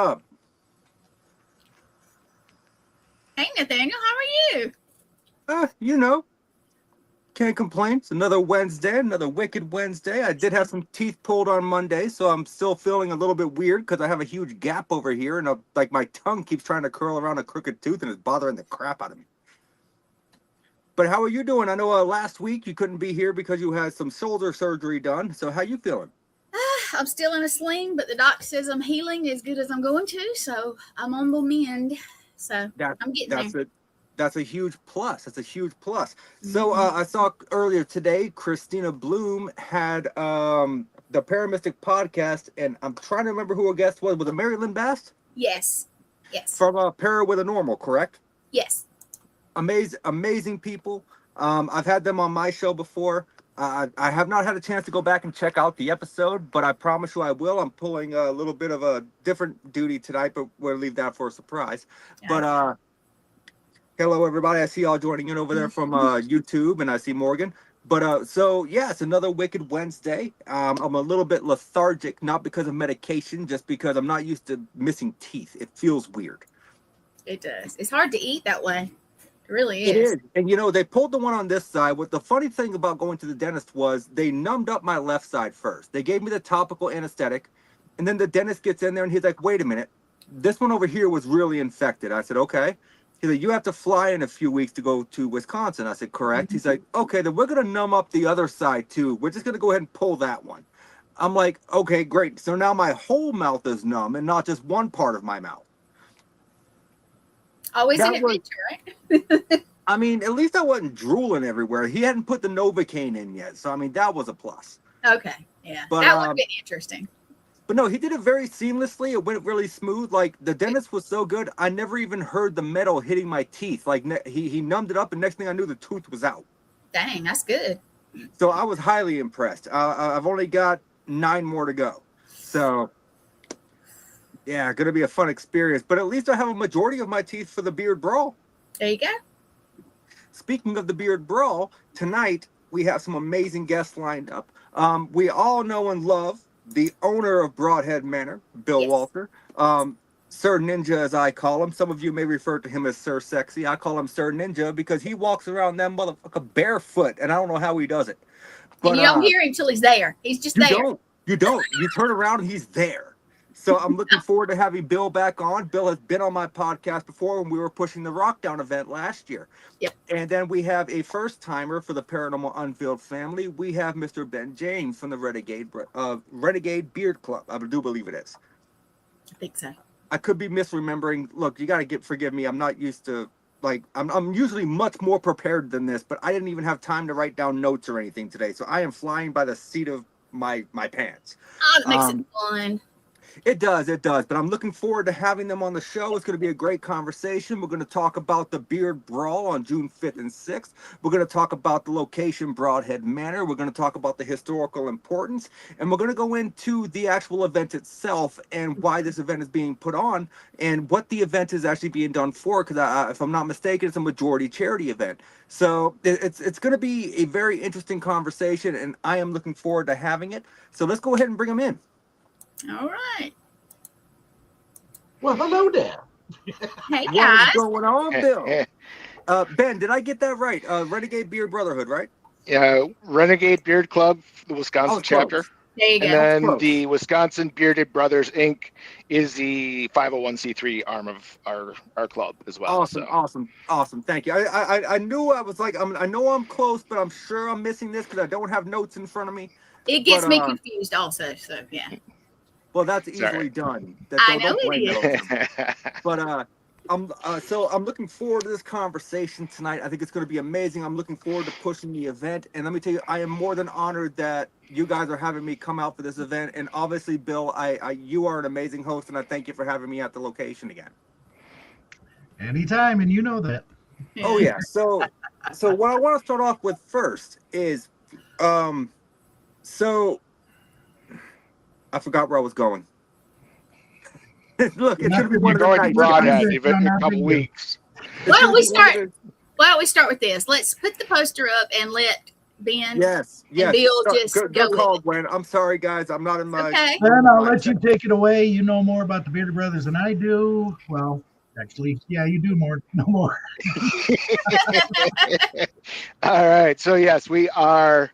up? Hey, Nathaniel, how are you? You know, can't complain. It's another Wednesday, another wicked Wednesday. I did have some teeth pulled on Monday, so I'm still feeling a little bit weird because I have a huge gap over here, and like my tongue keeps trying to curl around a crooked tooth, and it's bothering the crap out of me. But how are you doing? I know last week you couldn't be here because you had some shoulder surgery done. So how you feeling? I'm still in a sling, but the doc says I'm healing as good as I'm going to, so I'm on the mend. So I'm getting there. That's a huge plus. That's a huge plus. So I saw earlier today, Christina Bloom had the Paramystic podcast, and I'm trying to remember who her guest was. Was it Mary Lynn Bast? Yes. From Para with a Normal, correct? Yes. Amazing people. I've had them on my show before. I have not had a chance to go back and check out the episode, but I promise you I will. I'm pulling a little bit of a different duty tonight, but we'll leave that for a surprise. Yeah. But hello, everybody. I see y'all joining in over there from YouTube, and I see Morgan. But so, yeah, it's another Wicked Wednesday. I'm a little bit lethargic, not because of medication, just because I'm not used to missing teeth. It feels weird. It does. It's hard to eat that way. Really is. It is. And you know, they pulled the one on this side. What the funny thing about going to the dentist was they numbed up my left side first. They gave me the topical anesthetic, and then the dentist gets in there and he's like, wait a minute, this one over here was really infected. I said, okay. He's like, you have to fly in a few weeks to go to Wisconsin. I said, correct. He's like, okay, then we're going to numb up the other side too. We're just going to go ahead and pull that one. I'm like, okay, great. So now my whole mouth is numb and not just one part of my mouth. Always an adventure, right? I mean, at least I wasn't drooling everywhere. He hadn't put the Novocaine in yet. So, I mean, that was a plus. Okay, yeah. But, that would be interesting. But no, he did it very seamlessly. It went really smooth. Like, the dentist was so good, I never even heard the metal hitting my teeth. Like, he numbed it up, and next thing I knew, the tooth was out. Dang, that's good. So, I was highly impressed. I've only got 9 more to go. So... yeah, going to be a fun experience. But at least I have a majority of my teeth for the Beard Brawl. There you go. Speaking of the Beard Brawl, tonight we have some amazing guests lined up. We all know and love the owner of Broadhead Manor, Bill Wolter. Sir Ninja, as I call him. Some of you may refer to him as Sir Sexy. I call him Sir Ninja because he walks around that motherfucker barefoot, and I don't know how he does it. But, and you don't hear him till he's there. He's just there. You don't. You turn around and he's there. So I'm looking forward to having Bill back on. Bill has been on my podcast before when we were pushing the Rockdown event last year. Yep. And then we have a first-timer for the Paranormal Unveiled family. We have Mr. Ben James from the Renegade Beard Club. I do believe it is. I think so. I could be misremembering. Look, you got to forgive me. I'm not used to, like, I'm usually much more prepared than this, but I didn't even have time to write down notes or anything today. So I am flying by the seat of my pants. Oh, that makes it fun. It does, but I'm looking forward to having them on the show. It's going to be a great conversation. We're going to talk about the Beard Brawl on June 5th and 6th. We're going to talk about the location, Broadhead Manor. We're going to talk about the historical importance, and we're going to go into the actual event itself and why this event is being put on and what the event is actually being done for, because if I'm not mistaken, it's a majority charity event. So it's going to be a very interesting conversation, and I am looking forward to having it. So let's go ahead and bring them in. All right. Well, hello there. Hey, guys. What's going on, Bill? Ben, did I get that right? Renegade Beard Brotherhood, right? Yeah, Renegade Beard Club, the Wisconsin chapter. There you go. And then the Wisconsin Bearded Brothers, Inc. is the 501c3 arm of our club as well. Awesome. Thank you. I knew I was like, I know I'm close, but I'm sure I'm missing this because I don't have notes in front of me. It gets me confused also, so yeah. Well, that's easily done. I know it is. But I'm looking forward to this conversation tonight. I think it's going to be amazing. I'm looking forward to pushing the event. And let me tell you, I am more than honored that you guys are having me come out for this event. And obviously, Bill, you are an amazing host, and I thank you for having me at the location again. Anytime, and you know that. Oh yeah. So what I want to start off with first is, so. I forgot where I was going. Look, it's going to be one of the nights. Broadhead in a couple weeks. Why don't we start with this? Let's put the poster up and let Ben. Yes. And Bill just good go call, with Gwen. I'm sorry, guys. I'm not in my. Okay. Then I'll let you take it away. You know more about the Bearded Brothers than I do. Well, actually, yeah, you do more. No more. All right. So yes, we are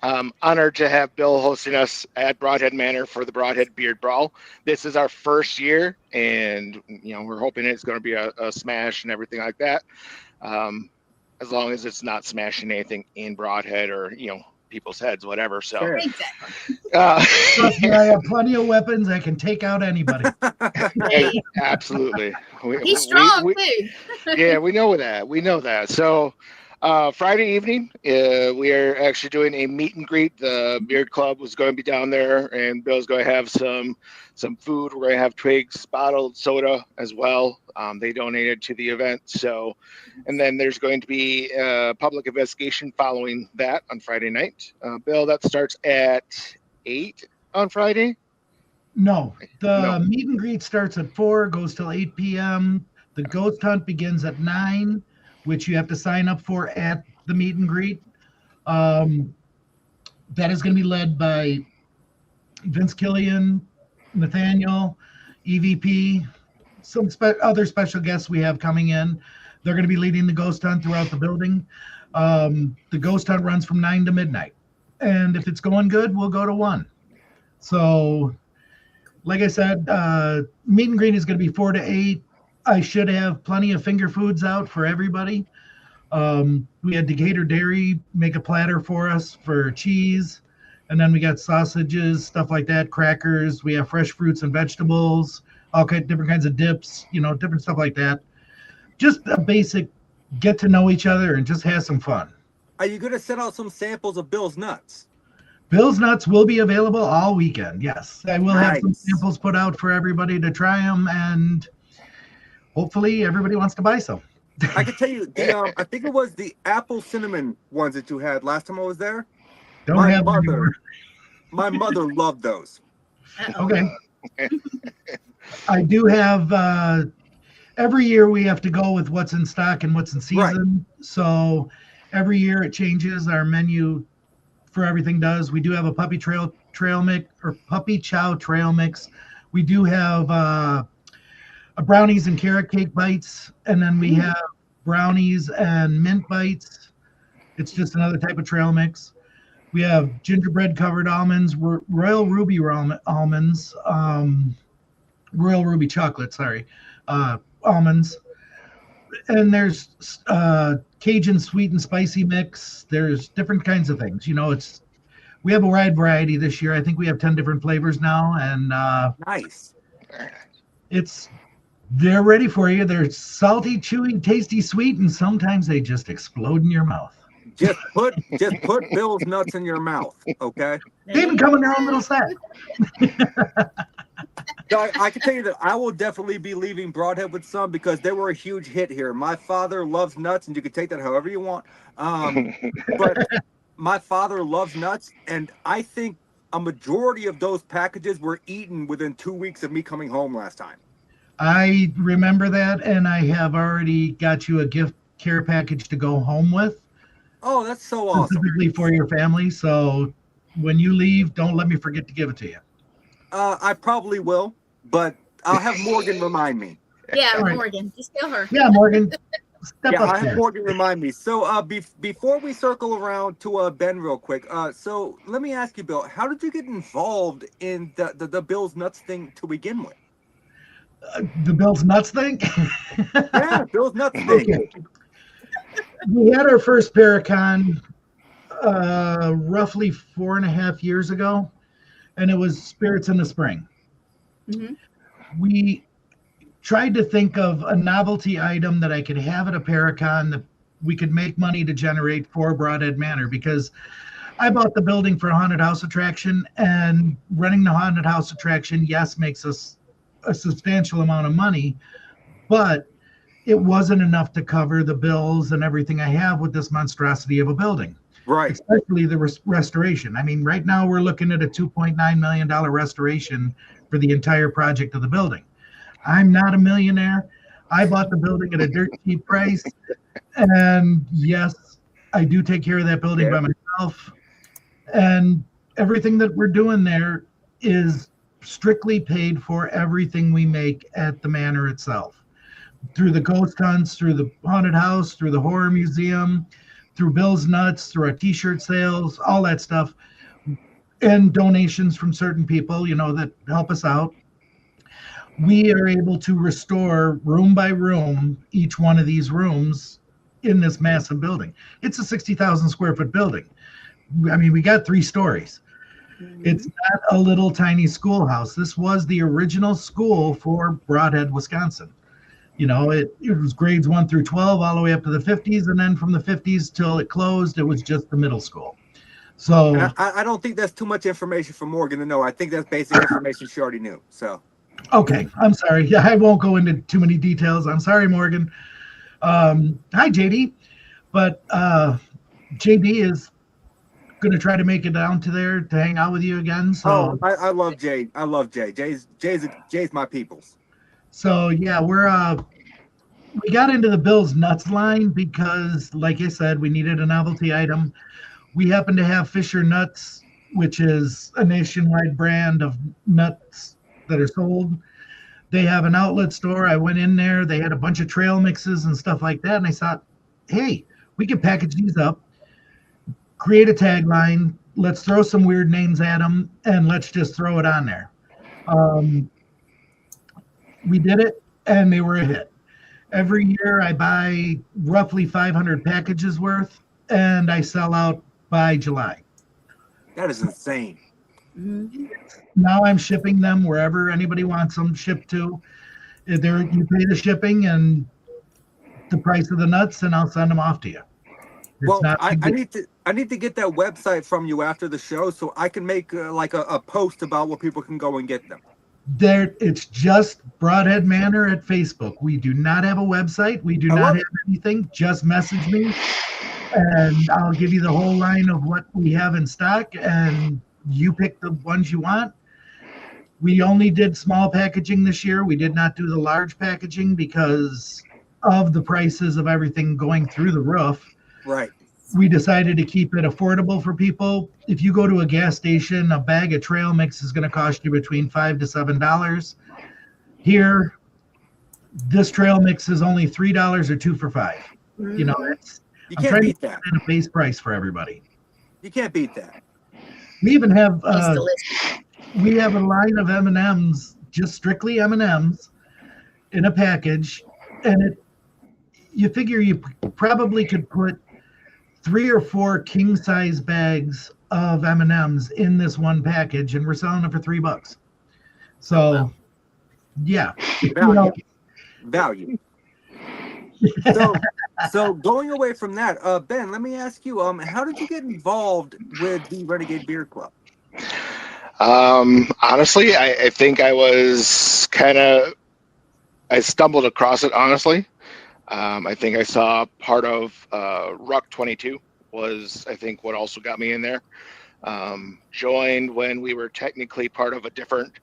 honored to have Bill hosting us at Broadhead Manor for the Broadhead Beard Brawl. This is our first year, and we're hoping it's going to be a smash and everything like that. As long as it's not smashing anything in Broadhead or people's heads, whatever. So Fair. Exactly. Trust me, I have plenty of weapons. I can take out anybody. Hey, absolutely. He's strong too. Yeah, we know that. We know that. So Friday evening, we are actually doing a meet and greet. The Beard Club was going to be down there, and Bill's going to have some food. We're going to have Twigs bottled soda as well. They donated to the event. So, and then there's going to be a public investigation following that on Friday night. Bill, that starts at 8 on Friday. No, the meet and greet starts at 4, goes till 8 p.m. The ghost hunt begins at 9, which you have to sign up for at the meet and greet. That is going to be led by Vince Killian, Nathaniel, EVP, some other special guests we have coming in. They're going to be leading the ghost hunt throughout the building. The ghost hunt runs from 9 to midnight. And if it's going good, we'll go to 1. So, like I said, meet and greet is going to be 4 to 8. I should have plenty of finger foods out for everybody. We had Decatur Dairy make a platter for us for cheese. And then we got sausages, stuff like that, crackers. We have fresh fruits and vegetables, all different kinds of dips, different stuff like that. Just a basic get to know each other and just have some fun. Are you going to send out some samples of Bill's nuts? Bill's nuts will be available all weekend. Yes, I will have some Nice. samples put out for everybody to try them, and hopefully everybody wants to buy some. I can tell you, I think it was the apple cinnamon ones that you had last time I was there. Don't My have them mother, anymore. my mother loved those. Uh-oh. Okay. I do have every year we have to go with what's in stock and what's in season. Right. So every year it changes. Our menu for everything does. We do have a puppy trail mix or puppy chow trail mix. We do have a brownies and carrot cake bites, and then we have brownies and mint bites. It's just another type of trail mix. We have gingerbread covered almonds, royal ruby almonds, royal ruby chocolate, almonds. And there's Cajun sweet and spicy mix. There's different kinds of things. We have a wide variety this year. I think we have 10 different flavors now, and nice. They're ready for you. They're salty, chewy, tasty, sweet, and sometimes they just explode in your mouth. Just put Bill's nuts in your mouth, okay? They even come in their own little sack. I can tell you that I will definitely be leaving Broadhead with some because they were a huge hit here. My father loves nuts, and you can take that however you want. But my father loves nuts, and I think a majority of those packages were eaten within 2 weeks of me coming home last time. I remember that, and I have already got you a gift care package to go home with. Oh, that's so awesome. Specifically for your family. So when you leave, don't let me forget to give it to you. I probably will, but I'll have Morgan remind me. Yeah, Right. Morgan. Just tell her. Yeah, Morgan. Step Yeah, up I have there. Morgan remind me. So before we circle around to Ben real quick, so let me ask you, Bill, how did you get involved in the Bill's Nuts thing to begin with? The Bill's Nuts thing? Yeah, Bill's Nuts thing. Okay. We had our first Paracon roughly 4.5 years ago, and it was Spirits in the Spring. Mm-hmm. We tried to think of a novelty item that I could have at a Paracon that we could make money to generate for Broadhead Manor, because I bought the building for a haunted house attraction, and running the haunted house attraction, yes, makes us a substantial amount of money, but it wasn't enough to cover the bills and everything I have with this monstrosity of a building. Right. Especially the restoration. I mean, right now we're looking at a $2.9 million restoration for the entire project of the building. I'm not a millionaire. I bought the building at a dirt cheap price. And yes, I do take care of that building by myself. itself, and everything that we're doing there is strictly paid for. Everything we make at the manor itself, through the ghost hunts, through the haunted house, through the horror museum, through Bill's Nuts, through our t-shirt sales, all that stuff, and donations from certain people, that help us out. We are able to restore room by room each one of these rooms in this massive building. It's a 60,000 square foot building. I mean, we got 3 stories. It's not a little tiny schoolhouse. This was the original school for Broadhead, Wisconsin. It was grades 1 through 12 all the way up to the 50s, and then from the 50s till it closed, it was just the middle school. So I don't think that's too much information for Morgan to know. I think that's basic information she already knew. So okay, I'm sorry. Yeah, I won't go into too many details. I'm sorry, Morgan. Hi, JD. But JD is going to try to make it down to there to hang out with you again. So I love Jay. I love Jay. Jay's my peoples. So yeah, we got into the Bill's Nuts line because, like I said, we needed a novelty item. We happen to have Fisher Nuts, which is a nationwide brand of nuts that are sold. They have an outlet store. I went in there. They had a bunch of trail mixes and stuff like that. And I thought, hey, we can package these up, create a tagline. Let's throw some weird names at them, and let's just throw it on there. We did it, and they were a hit. Every year I buy roughly 500 packages worth, and I sell out by July. That is insane. Now I'm shipping them wherever anybody wants them shipped to. You pay the shipping and the price of the nuts, and I'll send them off to you. I need to get that website from you after the show so I can make like a post about where people can go and get them. It's just Broadhead Manor at Facebook. We do not have a website. We do not have anything. Just message me, and I'll give you the whole line of what we have in stock, and you pick the ones you want. We only did small packaging this year. We did not do the large packaging because of the prices of everything going through the roof. Right. We decided to keep it affordable for people. If you go to a gas station, a bag of trail mix is going to cost you between $5 to $7. Here, this trail mix is only $3 or 2 for $5. You can't beat that. At a base price for everybody. You can't beat that. We even have a line of M&Ms, just strictly M&Ms, in a package, and you figure you probably could put 3 or 4 king size bags of M&Ms in this one package, and we're selling it for $3. So, yeah, value. So going away from that, Ben, let me ask you, how did you get involved with the Renegade Beer Club? Honestly, I think I stumbled across it, honestly. I think I saw part of Ruck 22 was, I think, what also got me in there. Joined when we were technically part of a different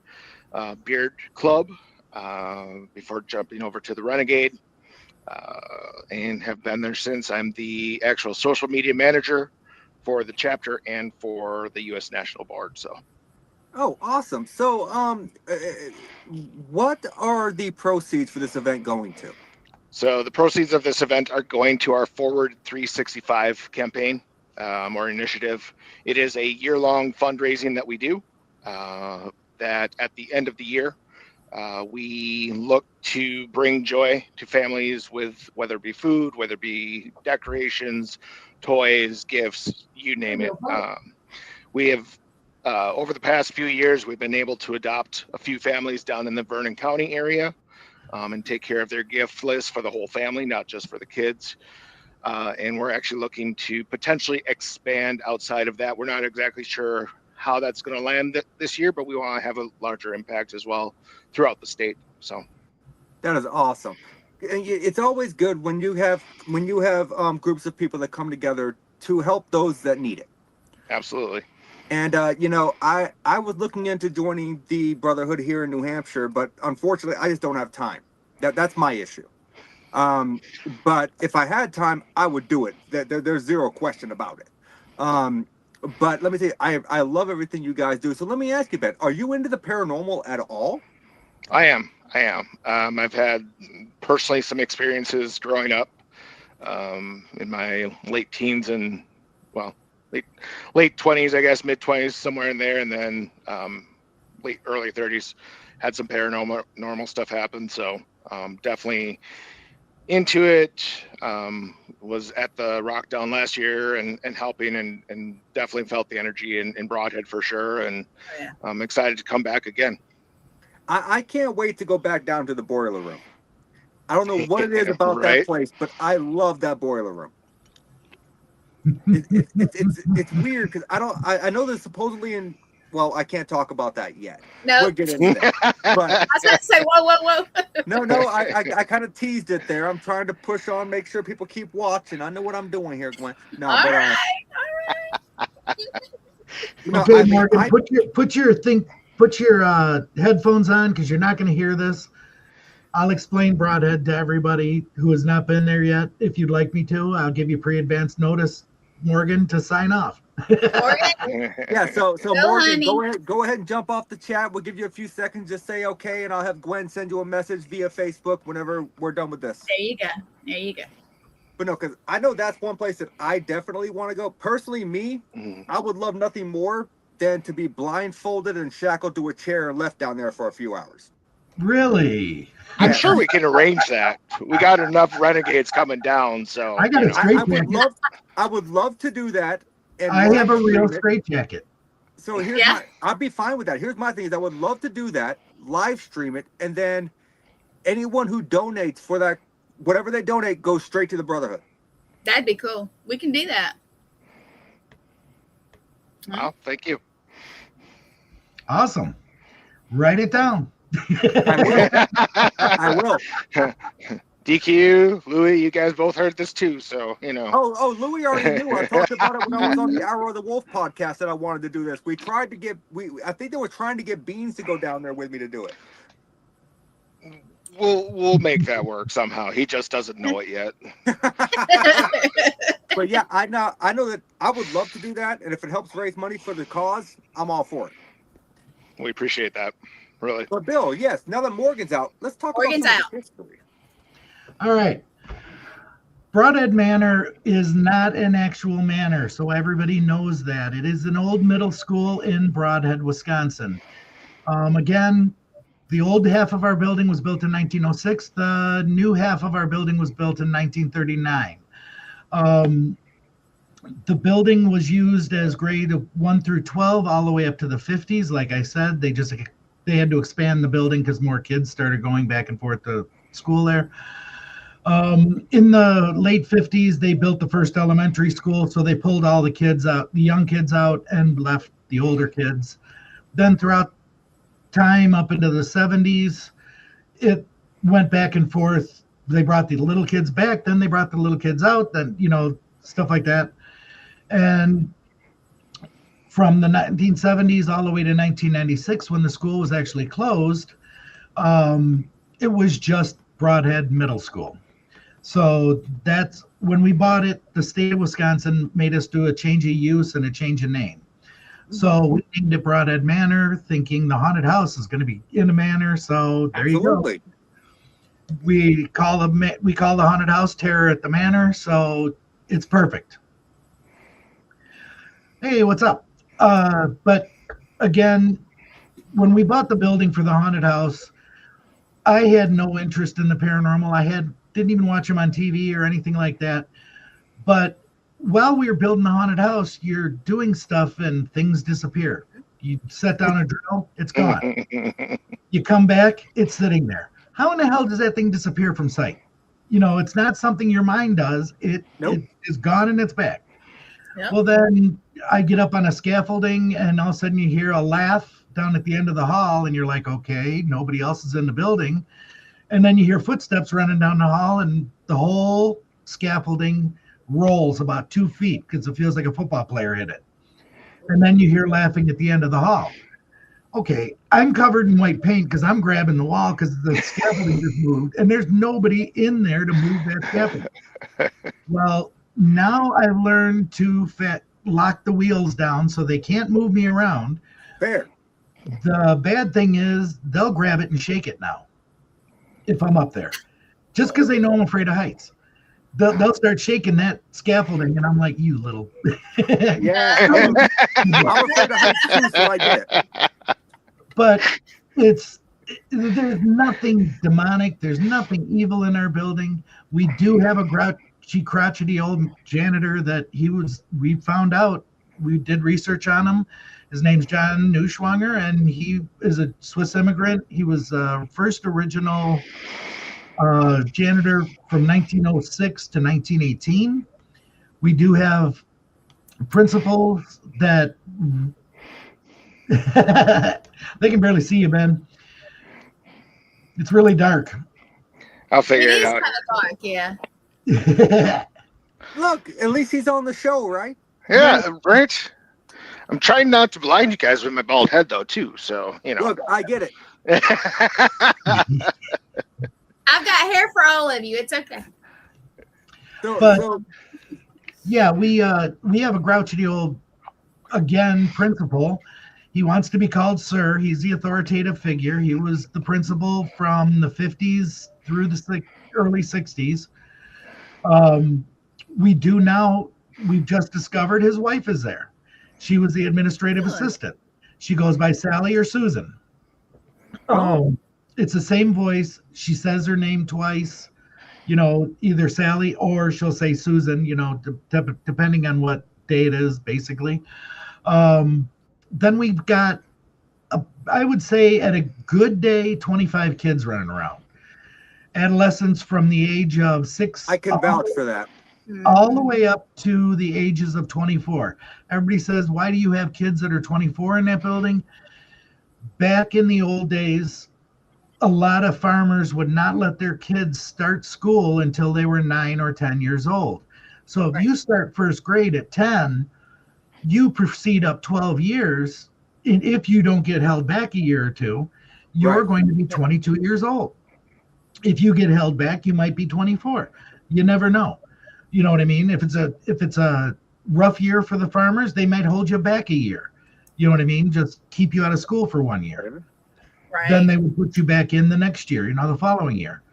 beard club before jumping over to the Renegade, and have been there since. I'm the actual social media manager for the chapter and for the U.S. National Board. So. Oh, awesome. So what are the proceeds for this event going to? So the proceeds of this event are going to our Forward 365 campaign or initiative. It is a year-long fundraising that we do, that at the end of the year, we look to bring joy to families with whether it be food, whether it be decorations, toys, gifts, you name it. We have, over the past few years, we've been able to adopt a few families down in the Vernon County area and take care of their gift list for the whole family, not just for the kids. And we're actually looking to potentially expand outside of that. We're not exactly sure how that's going to land this year, but we want to have a larger impact as well throughout the state. So that is awesome. It's always good when you have groups of people that come together to help those that need it. Absolutely. And I was looking into joining the Brotherhood here in New Hampshire, but unfortunately I just don't have time. That's my issue. But if I had time, I would do it. There's zero question about it. But let me tell you, I love everything you guys do. So let me ask you, Ben, are you into the paranormal at all? I am. I've had personally some experiences growing up in my late teens and, well, late 20s, I guess, mid 20s, somewhere in there. And then early 30s, had some paranormal stuff happen. So definitely into it. Was at the Rock Down last year and helping and definitely felt the energy in Broadhead for sure. And I'm excited to come back again. I can't wait to go back down to the boiler room. I don't know what it is about Right? that place, but I love that boiler room. It's weird because I know there's supposedly in, well, I can't talk about that yet. No. We'll get into that. But I was going to say, whoa. no, I kind of teased it there. I'm trying to push on, make sure people keep watching. I know what I'm doing here, Gwen. No, All but right. Okay, Morgan, put your headphones on because you're not going to hear this. I'll explain Broadhead to everybody who has not been there yet. If you'd like me to, I'll give you pre-advance notice, Morgan, to sign off. Morgan? Yeah, so Morgan, honey. go ahead and jump off the chat. We'll give you a few seconds. Just say okay, and I'll have Gwen send you a message via Facebook whenever we're done with this. There you go. But no, because I know that's one place that I definitely want to go. Personally, I would love nothing more than to be blindfolded and shackled to a chair and left down there for a few hours. Really? I'm sure we can arrange that. We got enough renegades coming down, so I got a straight jacket. I would love to do that. And I have a real straight jacket. So here's I'd be fine with that. Here's my thing is I would love to do that, live stream it, and then anyone who donates for that, whatever they donate, goes straight to the Brotherhood. That'd be cool. We can do that. Well, thank you. Awesome. Write it down. I will. DQ, Louis, you guys both heard this too, so you know. Oh, Louis already knew. I talked about it when I was on the Arrow of the Wolf podcast that I wanted to do this. We tried to get I think they were trying to get Beans to go down there with me to do it. We'll make that work somehow. He just doesn't know it yet. But yeah, I know that I would love to do that, and if it helps raise money for the cause, I'm all for it. We appreciate that, really. But Bill, yes, now that Morgan's out, let's talk about some of the history. All right. Broadhead Manor is not an actual manor, so everybody knows that. It is an old middle school in Broadhead, Wisconsin. Again, the old half of our building was built in 1906. The new half of our building was built in 1939. The building was used as grade 1 through 12 all the way up to the 50s. Like I said, they had to expand the building because more kids started going back and forth to school there. In the late 50s, they built the first elementary school, so they pulled all the kids out, the young kids out, and left the older kids. Then throughout time up into the 70s, it went back and forth. They brought the little kids back, then they brought the little kids out, then, stuff like that. And from the 1970s all the way to 1996, when the school was actually closed, it was just Broadhead Middle School. So that's when we bought it, the state of Wisconsin made us do a change of use and a change of name. So we named it Broadhead Manor, thinking the haunted house is going to be in a manor. So there Absolutely. You go. We call the haunted house Terror at the Manor, so it's perfect. Hey, what's up? But again, when we bought the building for the haunted house, I had no interest in the paranormal. Didn't even watch them on TV or anything like that. But while we were building the haunted house, you're doing stuff and things disappear. You set down a drill, it's gone. You come back, it's sitting there. How in the hell does that thing disappear from sight? It's not something your mind does. It is gone and it's back. Yep. Well, then I get up on a scaffolding and all of a sudden you hear a laugh down at the end of the hall and you're like, okay, nobody else is in the building. And then you hear footsteps running down the hall and the whole scaffolding rolls about 2 feet because it feels like a football player hit it. And then you hear laughing at the end of the hall. Okay, I'm covered in white paint because I'm grabbing the wall because the scaffolding just moved and there's nobody in there to move that scaffolding. Well, now I've learned to lock the wheels down so they can't move me around. Fair. The bad thing is they'll grab it and shake it now if I'm up there, just because they know I'm afraid of heights. They'll start shaking that scaffolding, and I'm like, you little. Yeah. I'm afraid of heights too, so I get it. But there's nothing demonic. There's nothing evil in our building. We do have a crotchety old janitor that we found out. We did research on him. His name's John Neuschwanger, and he is a Swiss immigrant. He was first original janitor from 1906 to 1918. We do have principals that they can barely see you, Ben. It's really dark. I'll figure it is out. kind of dark, yeah. Look, at least he's on the show, right? Yeah, right. I'm trying not to blind you guys with my bald head, though, too. So, you know. Look, I get it. I've got hair for all of you. It's okay. Yeah, we have a grouchy old, again, principal. He wants to be called sir. He's the authoritative figure. He was the principal from the 50s through the early 60s. We've just discovered his wife is there. She was the administrative assistant. She goes by Sally or Susan. It's the same voice. She says her name twice, either Sally or she'll say Susan, depending on what day it is, basically. Then we've got, I would say at a good day, 25 kids running around. Adolescents from the age of 6. I can vouch for that. All the way up to the ages of 24. Everybody says, why do you have kids that are 24 in that building? Back in the old days, a lot of farmers would not let their kids start school until they were 9 or 10 years old. So if you start first grade at 10, you proceed up 12 years. And if you don't get held back a year or two, you're going to be 22 years old. If you get held back, you might be 24. You never know. You know what I mean? If it's a rough year for the farmers, they might hold you back a year. You know what I mean? Just keep you out of school for 1 year. Right. Then they would put you back in the next year, the following year.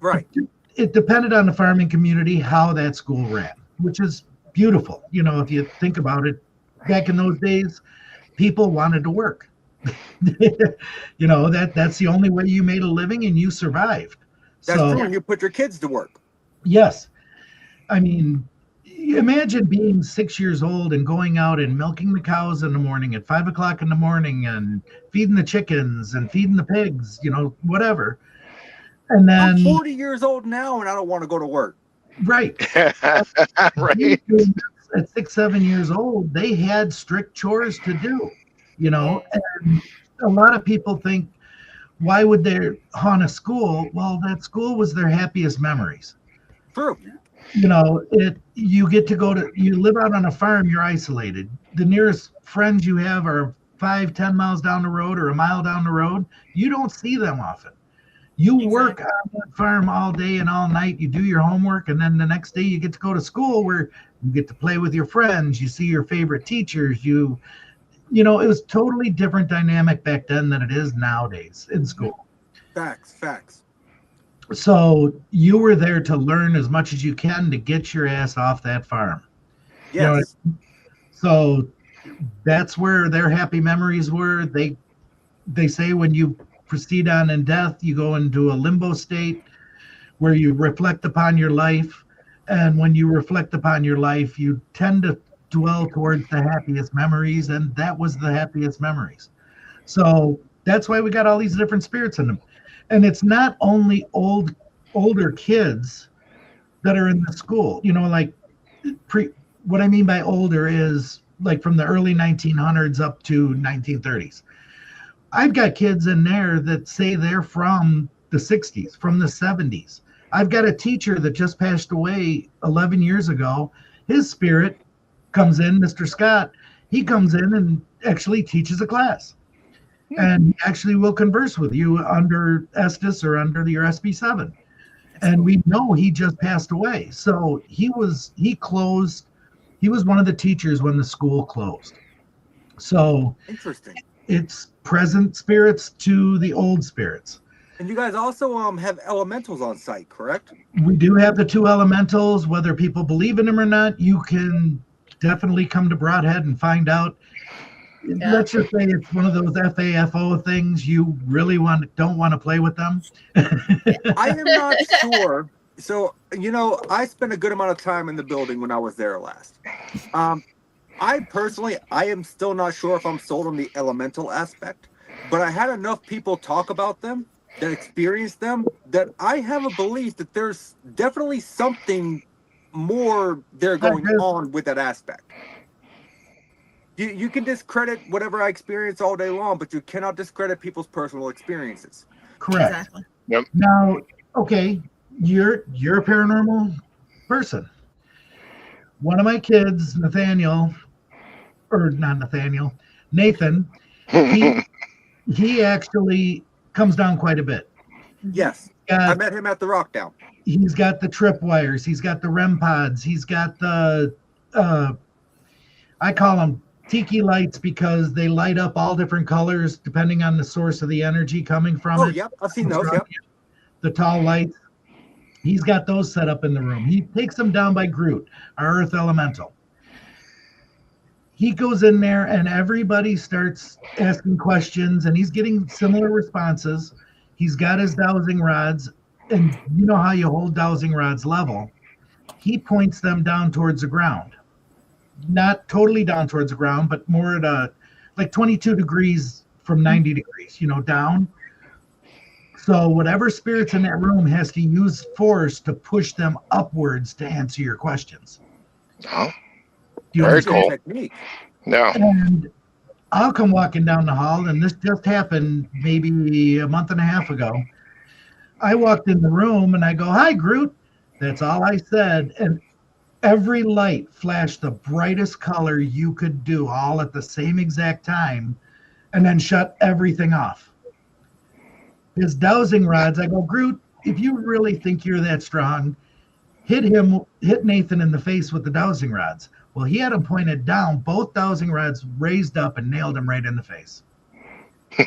Right. It depended on the farming community how that school ran, which is beautiful. If you think about it, back in those days, people wanted to work. That's the only way you made a living and you survived. That's true, and you put your kids to work. Yes. I mean, imagine being 6 years old and going out and milking the cows in the morning at 5 o'clock in the morning and feeding the chickens and feeding the pigs, whatever. And then I'm 40 years old now and I don't want to go to work. Right. Right. At 6, 7 years old, they had strict chores to do, and a lot of people think, why would they haunt a school? Well, that school was their happiest memories. True. You get to you live out on a farm, you're isolated. The nearest friends you have are 5-10 miles down the road or a mile down the road. You don't see them often. You work on that farm all day and all night. You do your homework, and then the next day you get to go to school where you get to play with your friends. You see your favorite teachers. It was totally different dynamic back then than it is nowadays in school. Facts. So you were there to learn as much as you can to get your ass off that farm. Yes. So that's where their happy memories were. They say when you proceed on in death, you go into a limbo state where you reflect upon your life. And when you reflect upon your life, you tend to dwell towards the happiest memories. And that was the happiest memories. So that's why we got all these different spirits in them. And it's not only older kids that are in the school, what I mean by older is like from the early 1900s up to 1930s. I've got kids in there that say they're from the 60s, from the 70s. I've got a teacher that just passed away 11 years ago. His spirit comes in, Mr. Scott. He comes in and actually teaches a class. And he actually will converse with you under Estes or under your SB7. And we know he just passed away. So he closed He was one of the teachers when the school closed. So Interesting. it's present spirits to the old spirits. And you guys also have elementals on site, correct? We do have the 2 elementals. Whether people believe in them or not, you can definitely come to Broadhead and find out. Yeah. Let's just say it's one of those FAFO things. You really don't want to play with them. I am not sure. So, I spent a good amount of time in the building when I was there last. I am still not sure if I'm sold on the elemental aspect, but I had enough people talk about them that experienced them that I have a belief that there's definitely something more there going on with that aspect. You can discredit whatever I experience all day long, but you cannot discredit people's personal experiences. Correct. Exactly. Yep. Now, okay, you're a paranormal person. One of my kids, Nathan, he actually comes down quite a bit. Yes. I met him at the Rockdown. He's got the trip wires. He's got the REM pods. He's got the, I call them tiki lights because they light up all different colors depending on the source of the energy coming from it. Oh, yep. I've seen those. Yep. The tall lights. He's got those set up in the room. He takes them down by Groot, our Earth Elemental. He goes in there and everybody starts asking questions and he's getting similar responses. He's got his dowsing rods, and you know how you hold dowsing rods level. He points them down towards the ground. Not totally down towards the ground, but more at like 22 degrees from 90 degrees, down. So whatever spirit's in that room has to use force to push them upwards to answer your questions. Oh, Do you very understand? cool. Technique. No. And I'll come walking down the hall, and this just happened maybe a month and a half ago. I walked in the room and I go, "Hi, Groot." That's all I said. And every light flashed the brightest color you could do, all at the same exact time, and then shut everything off. His dowsing rods, I go, "Groot, if you really think you're that strong, hit Nathan in the face with the dowsing rods." Well, he had him pointed down. Both dowsing rods raised up and nailed him right in the face. See,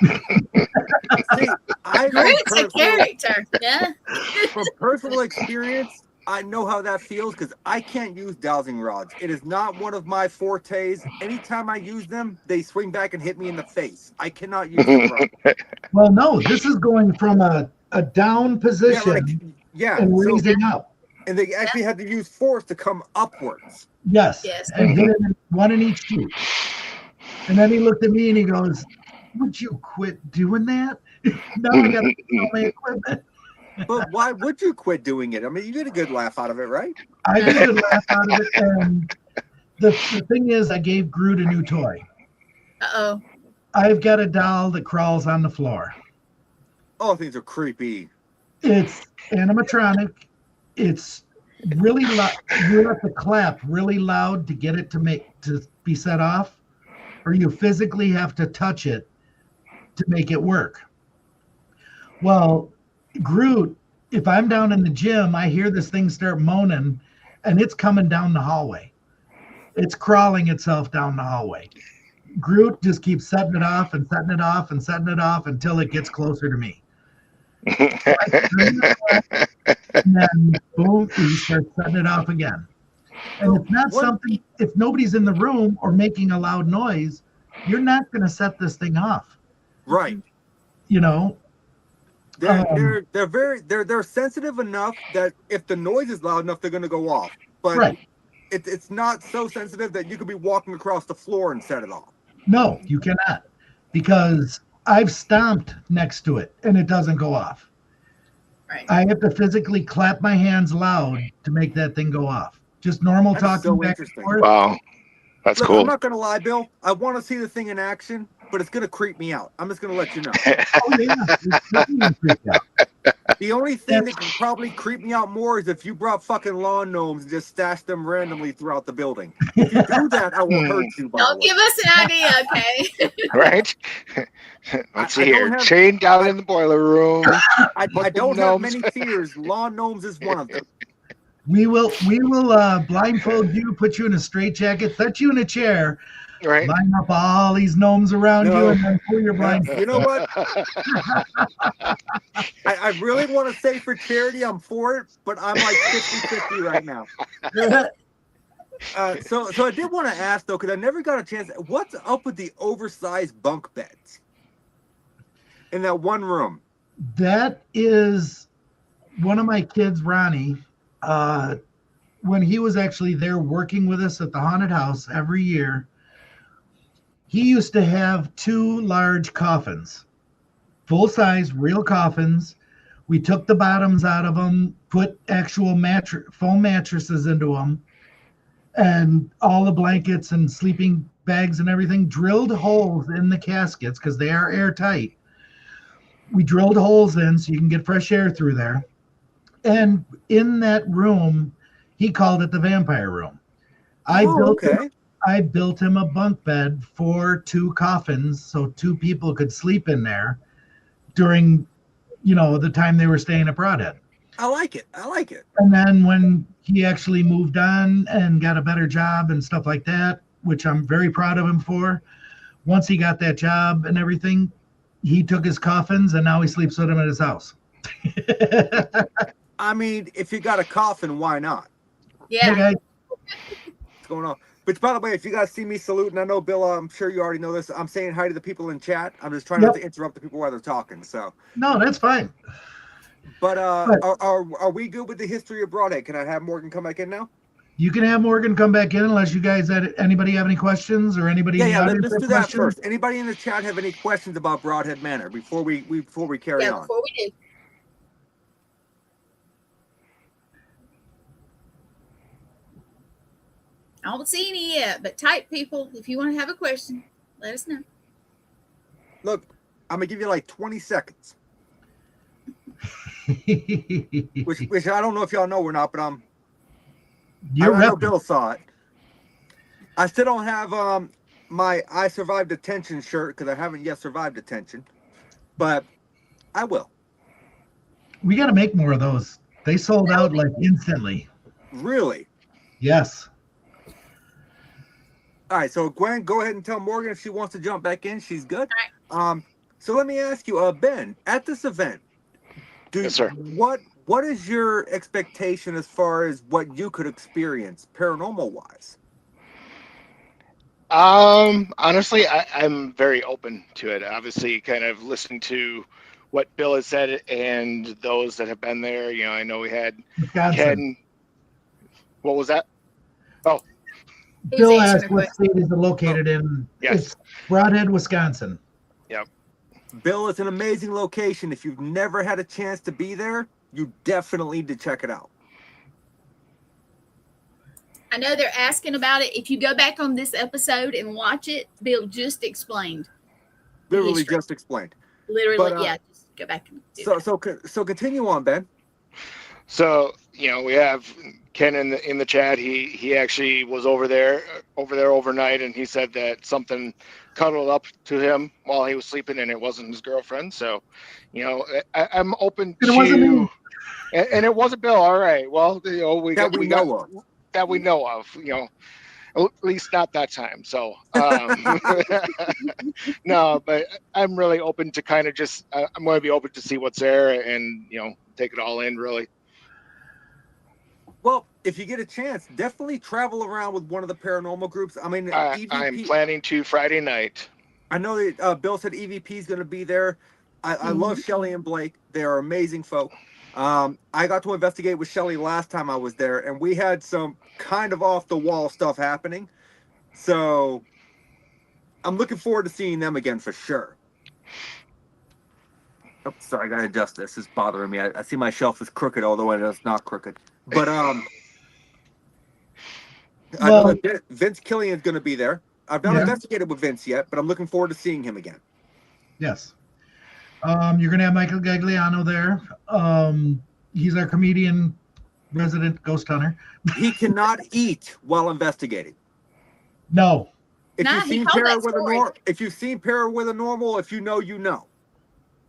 Groot's a character. Yeah. From personal experience, I know how that feels because I can't use dowsing rods. It is not one of my fortes. Anytime I use them, they swing back and hit me in the face. I cannot use them. Well, no, this is going from a down position and raising up. And they actually had to use force to come upwards. Yes. And hit him one in each cheek. And then he looked at me and he goes, "Would you quit doing that? Now I got to get all my equipment." But why would you quit doing it? I mean, you get a good laugh out of it, right? I get a good laugh out of it. And the thing is, I gave Groot a new toy. Uh-oh. I've got a doll that crawls on the floor. Oh, things are creepy. It's animatronic. It's really loud. You have to clap really loud to get it to be set off, or you physically have to touch it to make it work. Well, Groot, if I'm down in the gym, I hear this thing start moaning, and it's coming down the hallway. It's crawling itself down the hallway. Groot just keeps setting it off and setting it off and setting it off until it gets closer to me. And then boom, he starts setting it off again. And it's not something, if nobody's in the room or making a loud noise, you're not going to set this thing off. Right. They're sensitive enough that if the noise is loud enough, they're going to go off. But it's not so sensitive that you could be walking across the floor and set it off. No, you cannot, because I've stomped next to it and it doesn't go off. Right. I have to physically clap my hands loud to make that thing go off. Just normal talking back and forth. Wow, that's cool. I'm not going to lie, Bill. I want to see the thing in action, but it's going to creep me out. I'm just going to let you know. Oh, yeah. The only thing that can probably creep me out more is if you brought fucking lawn gnomes and just stashed them randomly throughout the building. If you do that, I will hurt you. Don't give us an idea, okay? Right? Let's see here. Chained down in the boiler room. I don't have many fears. Lawn gnomes is one of them. We will blindfold you, put you in a straitjacket, set you in a chair, Right. line up all these gnomes around you, and then pull your blind. You know what? I really want to say for charity, I'm for it, but I'm like 50-50 right now. So I did want to ask though, because I never got a chance. What's up with the oversized bunk beds in that one room? That is one of my kids, Ronnie. When he was actually there working with us at the haunted house every year, he used to have 2 large coffins, full-size real coffins. We took the bottoms out of them, put actual foam mattresses into them, and all the blankets and sleeping bags and everything, drilled holes in the caskets because they are airtight. We drilled holes in so you can get fresh air through there. And in that room, he called it the vampire room. I built him a bunk bed for 2 coffins so 2 people could sleep in there during, the time they were staying at Broadhead. I like it. And then when he actually moved on and got a better job and stuff like that, which I'm very proud of him for, once he got that job and everything, he took his coffins and now he sleeps with them at his house. I mean, if you got a coffin, why not? Yeah. Hey guys. What's going on? But by the way, if you guys see me saluting, I know Bill, I'm sure you already know this. I'm saying hi to the people in chat. I'm just trying not to interrupt the people while they're talking. So no, that's fine. But are we good with the history of Broadhead? Can I have Morgan come back in now? You can have Morgan come back in unless you guys anybody have any questions or anybody. Let's do that first. Anybody in the chat have any questions about Broadhead Manor before we carry on? Before we do. I don't see any yet, but type people if you want to have a question. Let us know. Look, I'm gonna give you like 20 seconds. which I don't know if y'all know or not, but I know Bill saw it. I still don't have my I survived detention shirt because I haven't yet survived detention, but I will. We got to make more of those. They sold out like instantly. Really? Yes. All right, so Gwen, go ahead and tell Morgan if she wants to jump back in. She's good. All right. So let me ask you, Ben, at this event, yes, sir. What is your expectation as far as what you could experience paranormal wise? Honestly, I'm very open to it. Obviously, kind of listening to what Bill has said and those that have been there. I know we had Ken. What was that? Oh. Bill asked what state is it located in. Yes. It's Broadhead, Wisconsin. Yep. Bill, it's an amazing location. If you've never had a chance to be there, you definitely need to check it out. I know they're asking about it. If you go back on this episode and watch it, Bill just explained. Literally just explained. Literally, yeah. Just go back and do that. So continue on, Ben. So we have Ken in the chat. He actually was over there overnight, and he said that something cuddled up to him while he was sleeping, and it wasn't his girlfriend. So, I'm open to. It wasn't me. And it wasn't Bill. All right. Well, that we know of. At least not that time. So, no, but I'm really open to kind of just. I'm going to be open to see what's there and take it all in really. Well, if you get a chance, definitely travel around with one of the paranormal groups. I mean, I'm planning to Friday night. I know that Bill said EVP is going to be there. I love Shelly and Blake. They are amazing folk. I got to investigate with Shelly last time I was there, and we had some kind of off-the-wall stuff happening. So I'm looking forward to seeing them again for sure. Oh, sorry, I got to adjust this. It's bothering me. I see my shelf is crooked, although it's not crooked. But I know that Vince Killian's going to be there. I've not investigated with Vince yet, but I'm looking forward to seeing him again. Yes. You're going to have Michael Gagliano there. He's our comedian, resident ghost hunter. He cannot eat while investigating. No. If you've seen Paranormal, if you know, you know.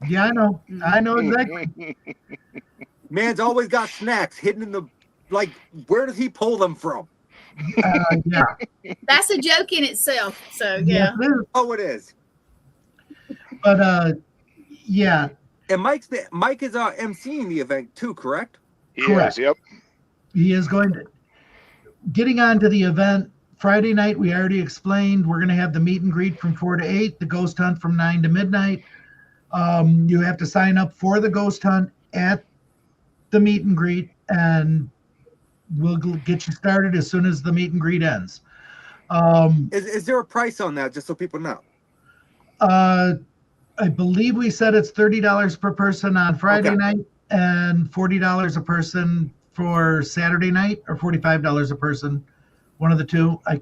Yeah, I know. I know exactly. Man's always got snacks hidden in the Like, where does he pull them from? Yeah. That's a joke in itself. So Yes, yeah. it is. Oh, it is. But yeah, And Mike is emceeing the event too, correct? Correct. Yep. he is going to getting on to the event. Friday night, we already explained, we're going to have the meet and greet from 4 to 8, the ghost hunt from 9 to midnight. You have to sign up for the ghost hunt at the meet and greet, and we'll get you started as soon as the meet and greet ends. Is there a price on that, just so people know? I believe we said it's $30 per person on Friday Okay. night and $40 a person for Saturday night, or $45 a person, one of the two. I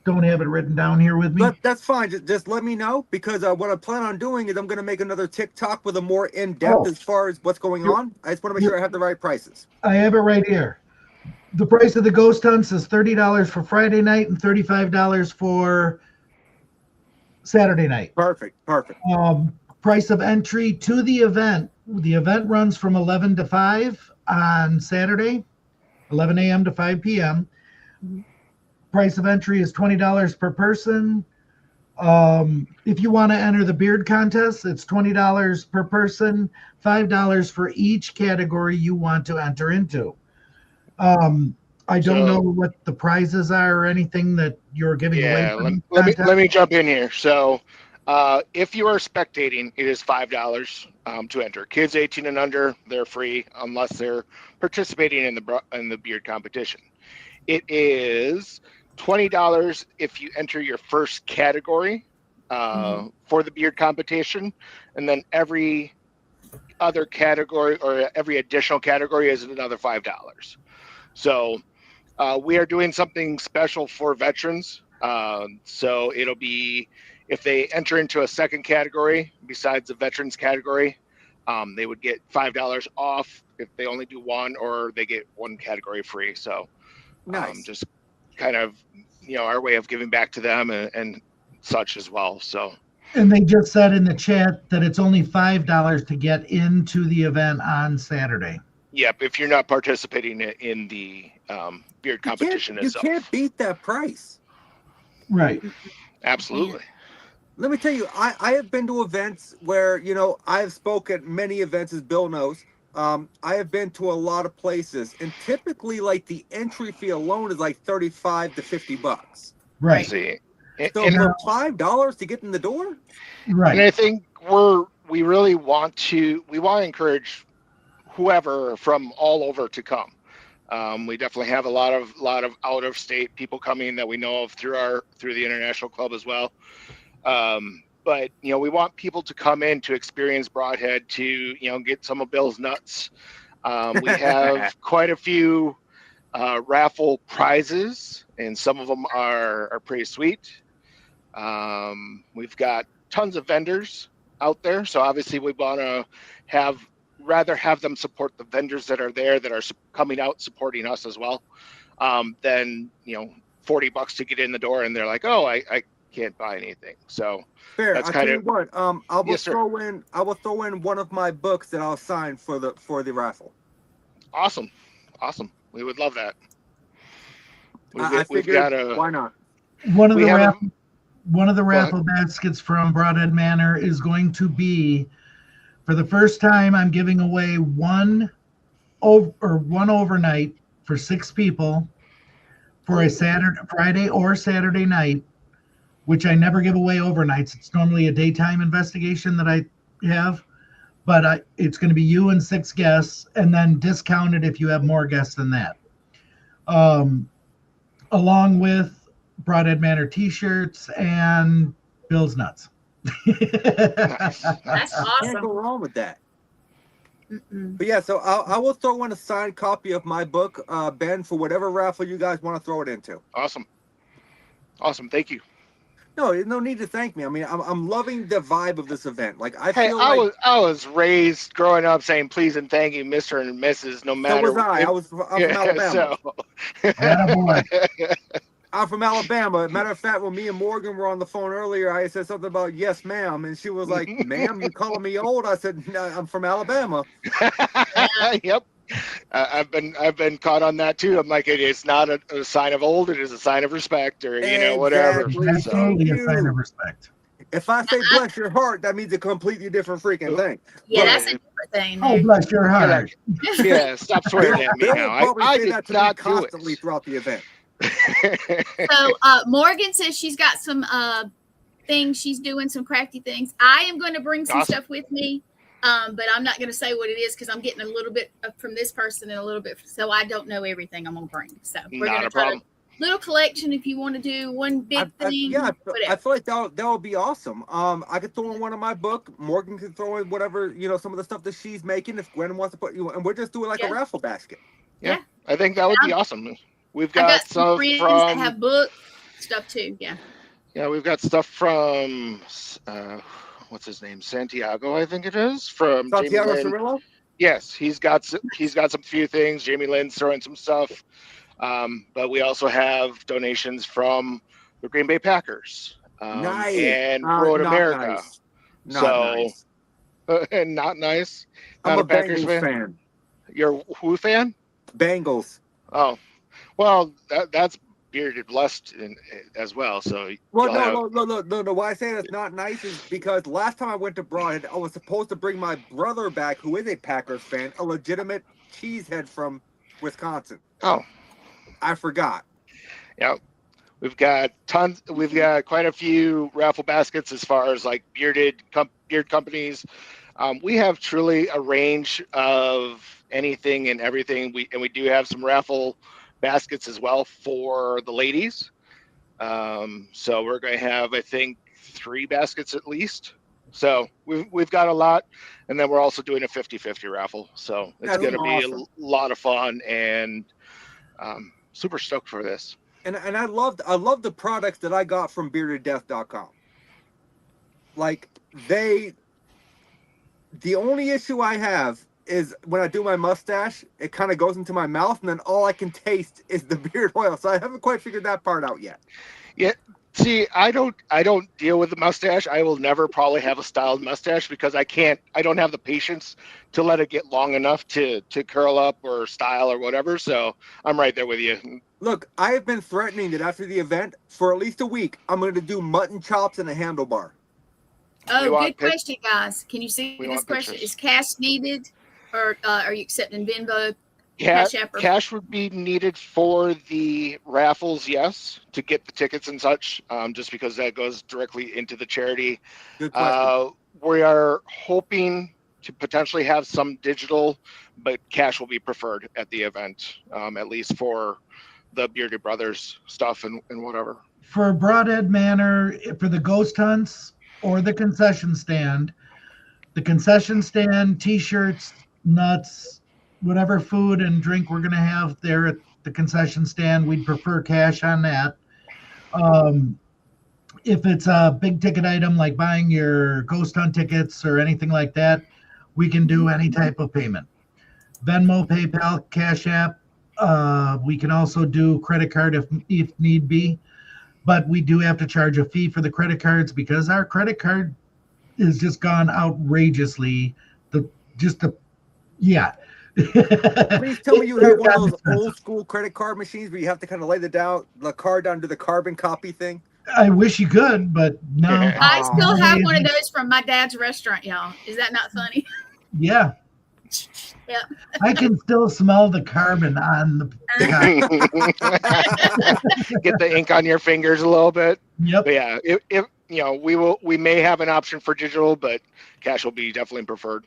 don't have it written down here with me. But that's fine. Just let me know, because what I plan on doing is I'm going to make another TikTok with a more in-depth as far as what's going on. I just want to make sure I have the right prices. I have it right here. The price of the ghost hunts is $30 for Friday night and $35 for Saturday night. Perfect. Price of entry to the event. The event runs from 11 to 5 on Saturday, 11 a.m. to 5 p.m. Price of entry is $20 per person. If you want to enter the beard contest, it's $20 per person, $5 for each category you want to enter into. I don't know what the prizes are or anything that you're giving away. Let me jump in here. So if you are spectating, it is $5 to enter. Kids 18 and under, they're free unless they're participating in the beard competition. It is $20 if you enter your first category for the beard competition, and then every other category or every additional category is another $5. So we are doing something special for veterans. So it'll be, if they enter into a second category besides the veterans category, they would get $5 off if they only do one, or they get one category free. So Nice. just kind of, our way of giving back to them and such as well. So. And they just said in the chat that it's only $5 to get into the event on Saturday. Yep, if you're not participating in the beard competition itself. You can't beat that price. Right. Absolutely. Let me tell you, I have been to events where, I have spoken at many events, as Bill knows. I have been to a lot of places, and typically, like, the entry fee alone is like $35 to $50. Right. See, So for $5 to get in the door? Right. And I think we really want to encourage whoever from all over to come. We definitely have a lot of out of state people coming that we know of through the international club as well. But we want people to come in to experience Broadhead, to get some of Bill's nuts. We have quite a few raffle prizes, and some of them are pretty sweet. We've got tons of vendors out there, so obviously we want to rather have them support the vendors that are there, that are coming out supporting us as well, than $40 to get in the door and they're like, oh, I can't buy anything. So fair. that's I'll kind tell of you what, I will Yes, sir. throw in one of my books that I'll sign for the raffle. Awesome. We would love that. I figured, why not? One of the raffle baskets from Broadhead Manor is going to be, for the first time, I'm giving away one overnight for 6 people for a Friday or Saturday night, which I never give away overnights. It's normally a daytime investigation that I have, but it's going to be you and 6 guests, and then discounted if you have more guests than that. Along with Broadhead Manor t-shirts and Bill's nuts. That's awesome. Can't go wrong with that. Mm-mm. But yeah, so I will throw in a signed copy of my book, Ben, for whatever raffle you guys want to throw it into. Awesome. Thank you. No need to thank me. I mean, I'm loving the vibe of this event. Like, I was raised growing up saying please and thank you, Mr. and Mrs. No matter. So was I. I'm from Alabama. I'm from Alabama. Matter of fact, when me and Morgan were on the phone earlier, I said something about yes, ma'am, and she was like, "Ma'am, you calling me old?" I said, "No, I'm from Alabama." Yep. I've been caught on that too. I'm like, it's not a sign of old; it is a sign of respect, or whatever. Exactly. That's So, totally a sign of respect. If I say bless your heart, that means a completely different freaking thing. Yeah, But- that's a different thing. Oh, bless your heart. yeah, stop swearing at me Bill now. will probably I say did that to me not do constantly it. throughout the event. So Morgan says she's got some things she's doing, some crafty things. I am going to bring some Awesome. stuff with me, but I'm not going to say what it is because I'm getting a little bit from this person and a little bit, so I don't know everything I'm going to bring. So we're Not going a to try problem. little collection if you want to do one big thing. I whatever. feel like that would be awesome. I could throw in one of my book. Morgan could throw in whatever, some of the stuff that she's making. If Gwen wants to put and we're just doing like a raffle basket. Yeah, I think that would be awesome. We've I got got some stuff friends from that have book stuff too. Yeah. Yeah, we've got stuff from what's his name, Santiago, I think it is, from Santiago Jamie Lynn. Cirillo? Yes, he's got some few things. Jamie Lynn's throwing some stuff, but we also have donations from the Green Bay Packers Nice. and Not Road America. nice. Not nice. And not nice. I'm Not a Packers Bengals fan. You're who fan? Bengals. Oh, well, that's bearded blessed as well. So Well, no. Why I say that's not nice is because last time I went to Broadhead, I was supposed to bring my brother back, who is a Packers fan, a legitimate cheesehead from Wisconsin. Oh, I forgot. Yeah, we've got tons. We've got quite a few raffle baskets as far as like beard companies. We have truly a range of anything and everything. We do have some raffle baskets as well for the ladies. So we're going to have, I think, 3 baskets at least. So we've got a lot, and then we're also doing a 50-50 raffle. So it's going to be a lot of fun, and super stoked for this. And I love the products that I got from beardeddeath.com. Like the only issue I have is when I do my mustache, it kind of goes into my mouth, and then all I can taste is the beard oil. So I haven't quite figured that part out yet. Yeah. See, I don't deal with the mustache. I will never probably have a styled mustache because I don't have the patience to let it get long enough to curl up or style or whatever. So I'm right there with you. Look, I have been threatening that after the event for at least a week, I'm going to do mutton chops and a handlebar. Oh, good question, guys. Can you see this question? Pictures. Is cash needed, or are you accepting Venmo? Cash would be needed for the raffles, yes, to get the tickets and such, just because that goes directly into the charity. Good question. We are hoping to potentially have some digital, but cash will be preferred at the event, at least for the Bearded Brothers stuff and whatever. For Broadhead Manor, for the ghost hunts or the concession stand, T-shirts, nuts, whatever food and drink we're going to have there at the concession stand, we'd prefer cash on that. If it's a big ticket item like buying your ghost hunt tickets or anything like that, we can do any type of payment. Venmo, PayPal, Cash App. We can also do credit card if need be, but we do have to charge a fee for the credit cards because our credit card has just gone outrageously. Yeah. Please tell me you have one of those old school credit card machines where you have to kind of lay the card down to the carbon copy thing. I wish you could, but no. I still have one of those from my dad's restaurant, y'all. Is that not funny? Yeah. Yeah. I can still smell the carbon on the Get the ink on your fingers a little bit. Yep. But yeah, if we may have an option for digital, but cash will be definitely preferred.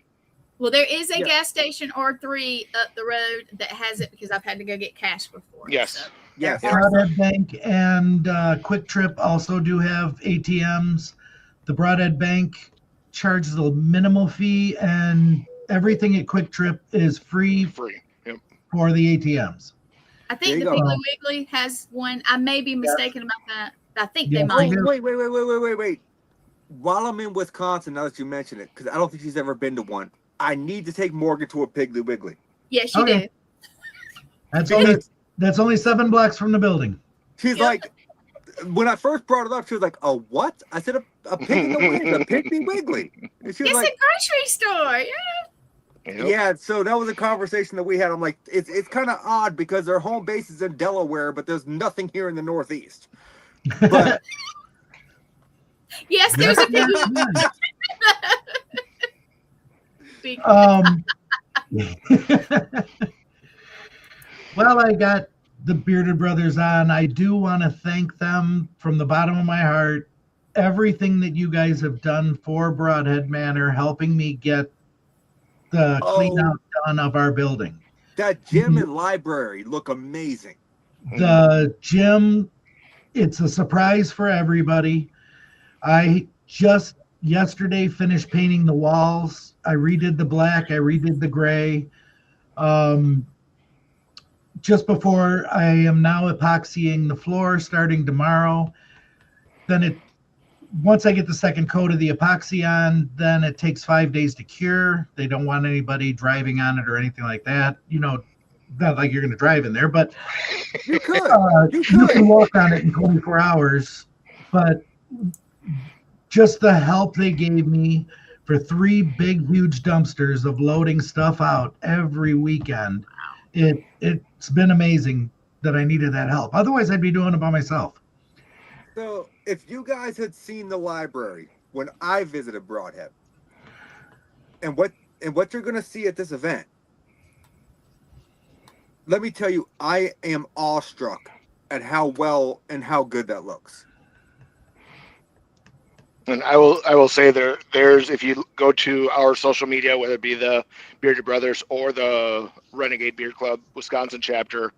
Well, there is a gas station or 3 up the road that has it because I've had to go get cash before. Yes. So Yes. Broadhead Bank and Quick Trip also do have ATMs. The Broadhead Bank charges a minimal fee, and everything at Quick Trip is free. Yep. For the ATMs. I think the Piggly Wiggly has one. I may be mistaken about that. I think they might. Wait. While I'm in Wisconsin, now that you mention it, because I don't think she's ever been to one, I need to take Morgan to a Piggly Wiggly. Yes, you do. That's only 7 blocks from the building. She's like, when I first brought it up, she was like, "A what?" I said, "A pig in the wind, a Piggly Wiggly." And she was It's like, a grocery store. Yeah. Yep. Yeah, so that was a conversation that we had. I'm like, it's kind of odd because their home base is in Delaware, but there's nothing here in the Northeast. But Yes, there's a big. Well, I got the Bearded Brothers on. I do want to thank them from the bottom of my heart. Everything that you guys have done for Broadhead Manor, helping me get the clean out done of our building. That gym and library look amazing. The gym, it's a surprise for everybody. I just yesterday finished painting the walls. I redid the black, I redid the gray. Just before I am now epoxying the floor starting tomorrow. Then once I get the second coat of the epoxy on, then it takes 5 days to cure. They don't want anybody driving on it or anything like that. Not like you're going to drive in there, but you could. You can walk on it in 24 hours. But just the help they gave me for 3 big, huge dumpsters of loading stuff out every weekend, it's been amazing that I needed that help. Otherwise, I'd be doing it by myself. So if you guys had seen the library when I visited Broadhead, and what you're going to see at this event, let me tell you, I am awestruck at how well and how good that looks. And I will say there's, if you go to our social media, whether it be the Bearded Brothers or the Renegade Beard Club Wisconsin chapter,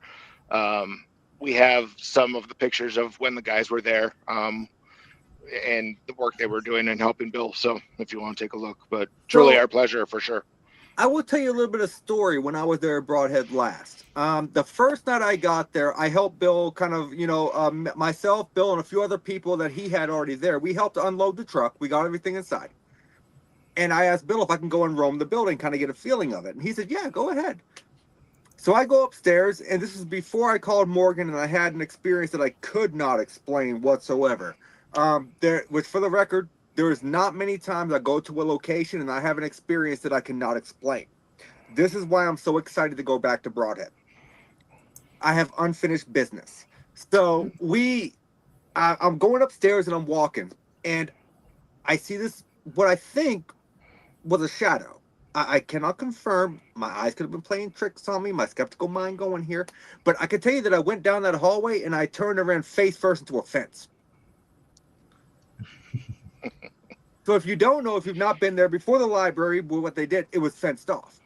we have some of the pictures of when the guys were there, and the work they were doing and helping Bill. So if you want to take a look, but truly our pleasure for sure. I will tell you a little bit of story when I was there at Broadhead last. The first night I got there, I helped Bill kind of, myself, Bill, and a few other people that he had already there. We helped unload the truck. We got everything inside. And I asked Bill if I can go and roam the building, kind of get a feeling of it. And he said, yeah, go ahead. So I go upstairs, and this is before I called Morgan, and I had an experience that I could not explain whatsoever. Which, for the record, there is not many times I go to a location and I have an experience that I cannot explain. This is why I'm so excited to go back to Broadhead. I have unfinished business. So I'm going upstairs and I'm walking, and I see this, what I think was a shadow. I cannot confirm. My eyes could have been playing tricks on me, my skeptical mind going here. But I can tell you that I went down that hallway and I turned and ran face first into a fence. So if you don't know, if you've not been there before the library, what they did, it was fenced off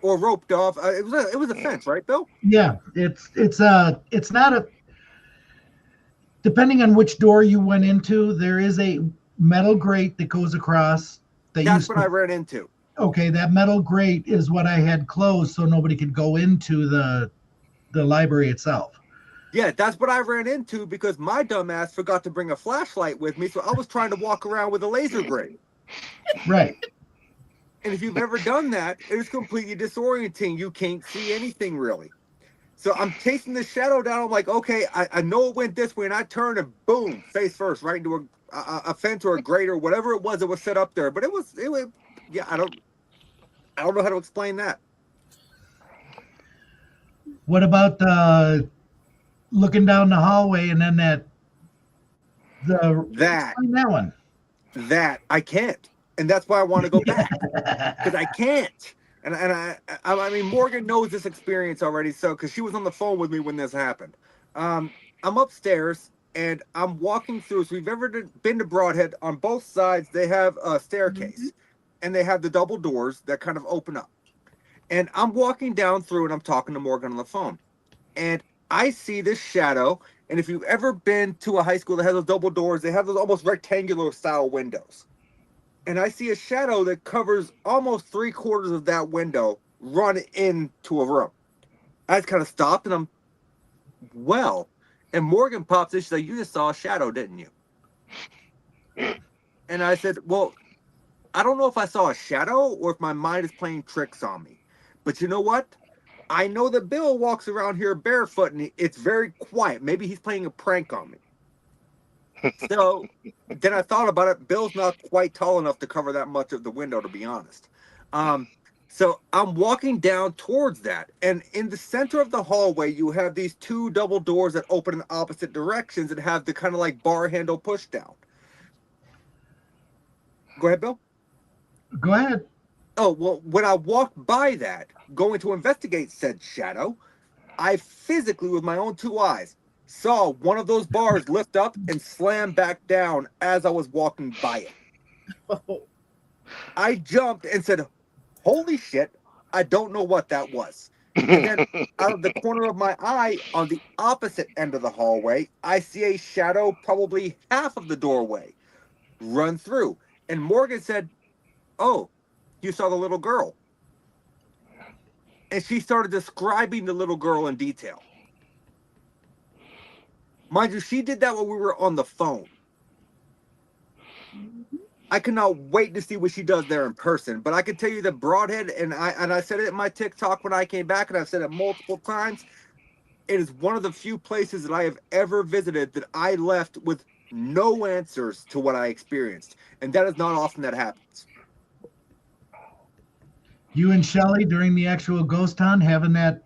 or roped off. It was a fence, right, Bill? Yeah, it's not a. Depending on which door you went into, there is a metal grate that goes across. That's what I ran into. Okay, that metal grate is what I had closed so nobody could go into the library itself. Yeah, that's what I ran into because my dumbass forgot to bring a flashlight with me, so I was trying to walk around with a laser grate. Right. And if you've ever done that, it is completely disorienting. You can't see anything really. So I'm chasing the shadow down. I'm like, okay, I know it went this way, and I turned and boom, face first, right into a fence or a grate or whatever it was that was set up there. But it was yeah, I don't know how to explain that. What about looking down the hallway and then that one? That I can't, and that's why I want to go back because I can't. And I mean, Morgan knows this experience already, so because she was on the phone with me when this happened. I'm upstairs and I'm walking through. So if you've ever been to Broadhead, on both sides they have a staircase, and they have the double doors that kind of open up. And I'm walking down through, and I'm talking to Morgan on the phone, and I see this shadow. And if you've ever been to a high school that has those double doors, they have those almost rectangular style windows. And I see a shadow that covers almost 3/4 of that window run into a room. I just kind of stopped and and Morgan pops in. She's like, you just saw a shadow, didn't you? And I said, well, I don't know if I saw a shadow or if my mind is playing tricks on me. But you know what? I know that Bill walks around here barefoot and it's very quiet. Maybe he's playing a prank on me. So then I thought about it. Bill's not quite tall enough to cover that much of the window, to be honest. So I'm walking down towards that, and in the center of the hallway, you have these two double doors that open in opposite directions and have the kind of like bar handle push down. Go ahead, Bill. Go ahead. Oh, well, when I walked by that, going to investigate said shadow, I physically, with my own two eyes, saw one of those bars lift up and slam back down as I was walking by it. Oh. I jumped and said, holy shit, I don't know what that was. And then out of the corner of my eye, on the opposite end of the hallway, I see a shadow probably half of the doorway run through. And Morgan said, oh, you saw the little girl. And she started describing the little girl in detail. Mind you, she did that when we were on the phone. I cannot wait to see what she does there in person. But I can tell you that Broadhead, and I said it in my TikTok when I came back, and I've said it multiple times, it is one of the few places that I have ever visited that I left with no answers to what I experienced. And that is not often that happens. You and Shelly during the actual ghost hunt having that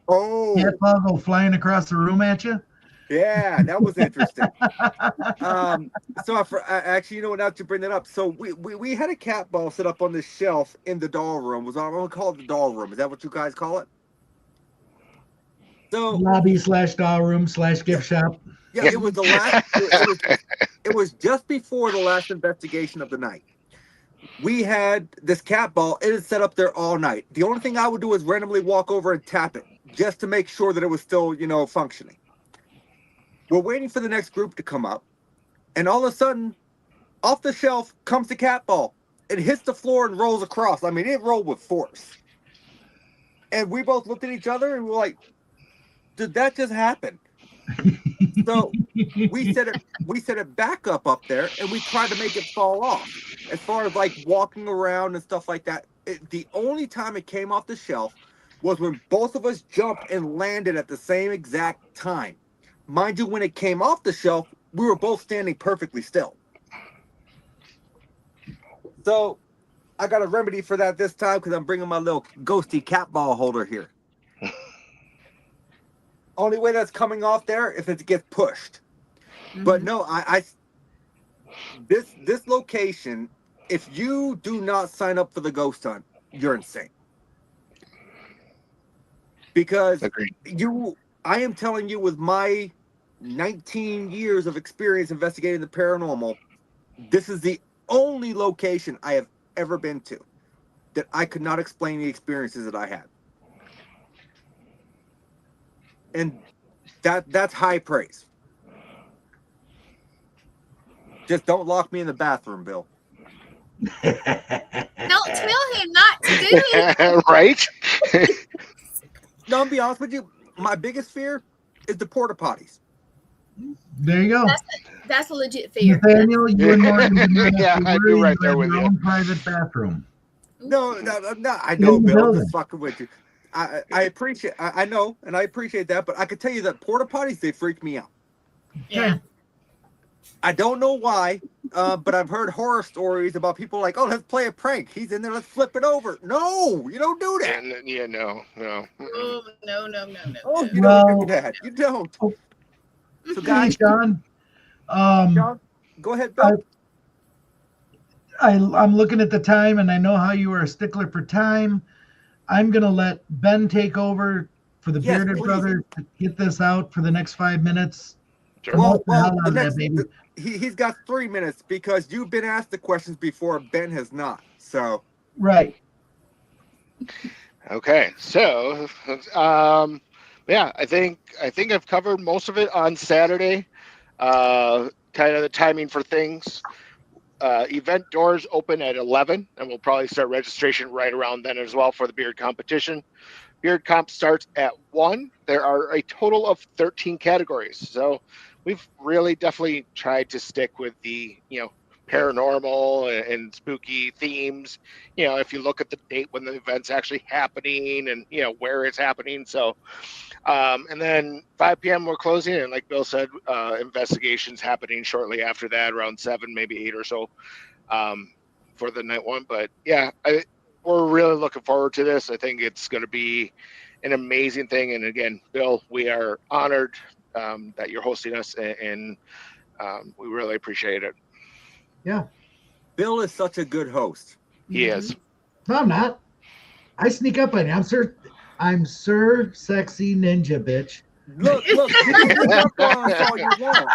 cat ball go flying across the room at you? Yeah, that was interesting. So actually, you know what? Now to bring that up, so we had a cat ball set up on this shelf in the doll room. I'm gonna call it the doll room. Is that what you guys call it? So lobby / doll room / gift shop. Yeah, it was the last. It was just before the last investigation of the night. We had this cat ball. It is set up there all night. The only thing I would do is randomly walk over and tap it just to make sure that it was still, functioning. We're waiting for the next group to come up, and all of a sudden, off the shelf comes the cat ball. It hits the floor and rolls across. I mean, it rolled with force. And we both looked at each other and we're like, did that just happen? So we set it back up there, and we tried to make it fall off. As far as like walking around and stuff like that, the only time it came off the shelf was when both of us jumped and landed at the same exact time. Mind you, when it came off the shelf, we were both standing perfectly still. So I got a remedy for that this time because I'm bringing my little ghosty cat ball holder here. Only way that's coming off there if it gets pushed. Mm-hmm. But no, this location, if you do not sign up for the ghost hunt, you're insane. Because I am telling you, with my 19 years of experience investigating the paranormal, this is the only location I have ever been to that I could not explain the experiences that I had. And that's high praise. Just don't lock me in the bathroom, Bill. Don't tell him not to do it. Right? No, I'll be honest with you. My biggest fear is the porta potties. There you go. That's a legit fear. Nathaniel, you and Morgan I'd be right there with you. Own private bathroom. No, I know, Bill. I'm just fucking with you. I appreciate. I know, and I appreciate that. But I can tell you that porta potties, they freak me out. Yeah. I don't know why, but I've heard horror stories about people like, oh, let's play a prank. He's in there, let's flip it over. No, you don't do that. Yeah, no. Oh, no. Oh, you don't do that. You don't. So, guys, John, go ahead, Bill. I'm looking at the time, and I know how you are a stickler for time. I'm going to let Ben take over for the Bearded Brothers to get this out for the next 5 minutes. Sure. Well, he's got 3 minutes because you've been asked the questions before. Ben has not. So right. Okay. So, yeah, I think I've covered most of it on Saturday. Kind of the timing for things. Event doors open at 11, and we'll probably start registration right around then as well for the beard competition. Beard comp starts at 1. There are a total of 13 categories. So we've really definitely tried to stick with the, paranormal and spooky themes. If you look at the date when the event's actually happening and, where it's happening. So, and then 5 p.m. we're closing. And like Bill said, investigations happening shortly after that, around 7, maybe 8 or so, for the night one. But yeah, we're really looking forward to this. I think it's going to be an amazing thing. And again, Bill, we are honored that you're hosting us, and we really appreciate it. Yeah. Bill is such a good host. He is. No, I'm not. I sneak up on you. I'm Sir Sexy Ninja, bitch. Look, you can sneak up on us all you want.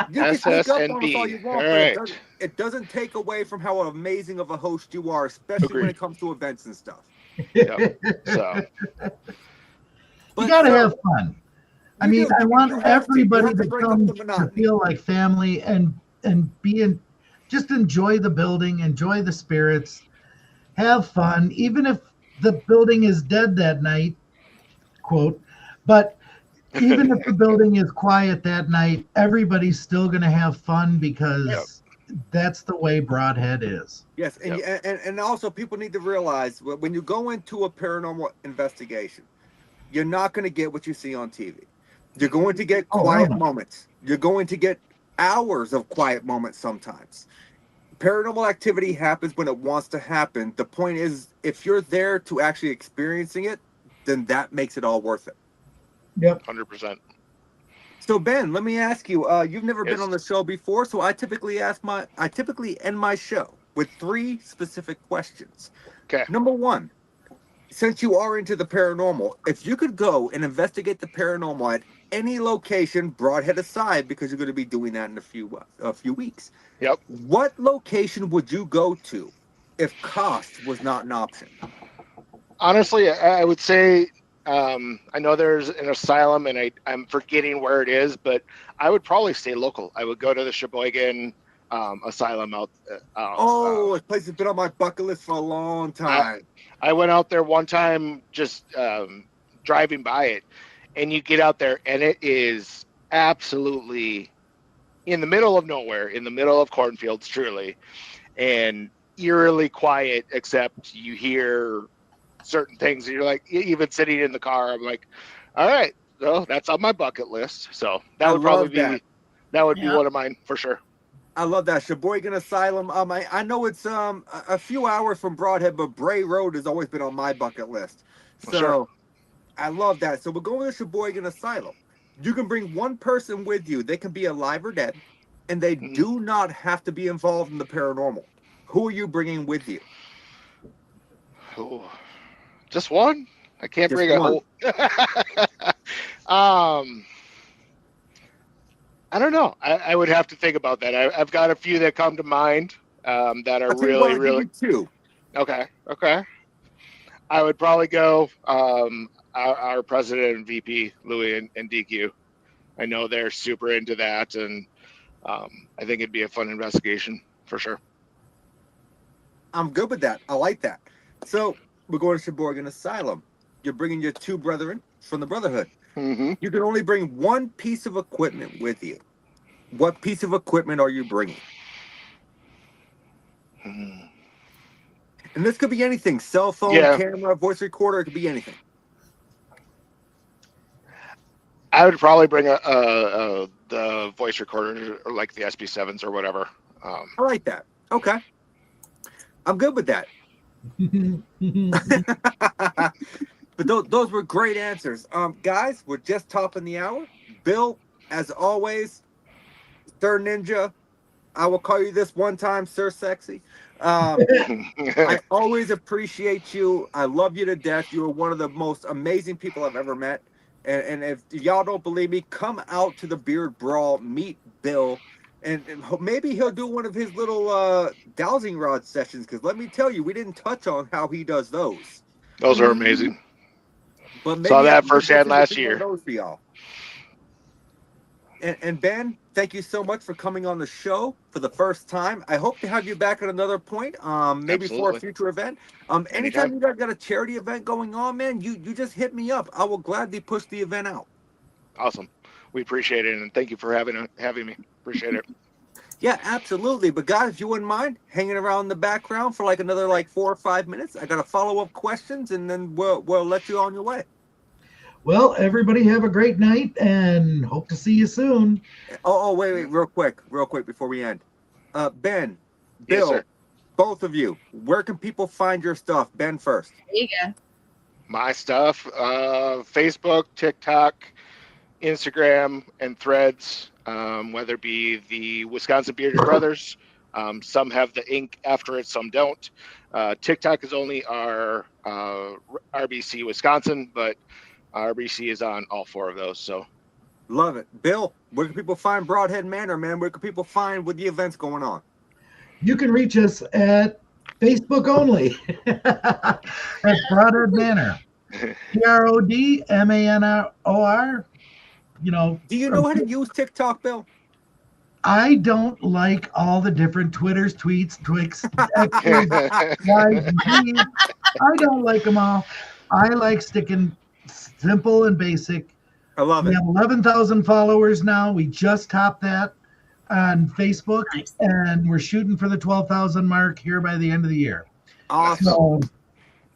You can sneak up on us all you want, but it doesn't take away from how amazing of a host you are, especially when it comes to events and stuff. Yep. So, you gotta have fun. I mean, I want everybody to come to feel like family and just enjoy the building, enjoy the spirits, have fun, even if the building is dead that night, quote, but even if the building is quiet that night, everybody's still going to have fun because that's the way Broadhead is. Yes, and also people need to realize when you go into a paranormal investigation, you're not going to get what you see on TV. You're going to get quiet moments. You're going to get hours of quiet moments sometimes. Paranormal activity happens when it wants to happen. The point is, if you're there to actually experiencing it, then that makes it all worth it. Yep. 100%. So Ben, let me ask you, you've never been on the show before, so I typically end my show with 3 specific questions. Okay. Number 1, since you are into the paranormal, if you could go and investigate the paranormal at any location, Broadhead aside, because you're going to be doing that in a few weeks. Yep. What location would you go to if cost was not an option? Honestly, I would say I know there's an asylum, and I'm forgetting where it is, but I would probably stay local. I would go to the Sheboygan asylum out. This place has been on my bucket list for a long time. I went out there one time just driving by it, and you get out there, and it is absolutely in the middle of nowhere, in the middle of cornfields, truly, and eerily quiet, except you hear certain things, and you're like, even sitting in the car, I'm like, all right, so that's on my bucket list. So that would probably be one of mine for sure. I love that. Sheboygan Asylum. I know it's a few hours from Broadhead, but Bray Road has always been on my bucket list. So I love that. So we're going to Sheboygan Asylum. You can bring one person with you. They can be alive or dead, and they do not have to be involved in the paranormal. Who are you bringing with you? Oh, just one? I can't bring a whole. I don't know. I would have to think about that. I've got a few that come to mind that are really. 2. Okay. I would probably go our president and VP, Louis and DQ. I know they're super into that, and I think it'd be a fun investigation for sure. I'm good with that. I like that. So we're going to Sheboygan Asylum. You're bringing your 2 brethren from the Brotherhood. Mm-hmm. You can only bring one piece of equipment with you. What piece of equipment are you bringing? And this could be anything. Cell phone, camera, voice recorder. It could be anything. I would probably bring the voice recorder, or like the SB7s or whatever. I like that. Okay. I'm good with that. But those were great answers. Guys, we're just topping the hour. Bill, as always, Sir Ninja. I will call you this one time, Sir Sexy. I always appreciate you. I love you to death. You are one of the most amazing people I've ever met. And if y'all don't believe me, come out to the Beard Brawl, meet Bill, and maybe he'll do one of his little dowsing rod sessions, because let me tell you, we didn't touch on how he does those. Those are amazing. But maybe saw that firsthand last year. Those for y'all. And Ben, thank you so much for coming on the show for the first time. I hope to have you back at another point, maybe Absolutely. for a future event. Anytime you guys got a charity event going on, man, you just hit me up. I will gladly push the event out. Awesome. We appreciate it, and thank you for having me. Appreciate it. Yeah, absolutely. But guys, if you wouldn't mind hanging around in the background for like another 4 or 5 minutes, I got a follow-up questions, and then we'll let you on your way. Well, everybody have a great night, and hope to see you soon. Wait, real quick before we end. Ben, Bill, Yes, both of you, where can people find your stuff? Ben first. There you go. My stuff, Facebook, TikTok, Instagram, and Threads, whether it be the Wisconsin Bearded Brothers. Some have the ink after it, some don't. TikTok is only our RBC Wisconsin, but RBC is on all 4 of those. So Love it. Bill, where can people find Broadhead Manor, man? Where can people find with the events going on? You can reach us at Facebook only at Broadhead Manor. PRODMANOR. You know. Do you know how to use TikTok, Bill? I don't like all the different Twitters, tweets, Twix, X's, Y's, and Z's. I don't like them all. I like sticking simple and basic. I love it. We have 11,000 followers now. We just topped that on Facebook, Nice. and we're shooting for the 12,000 mark here by the end of the year. Awesome. So,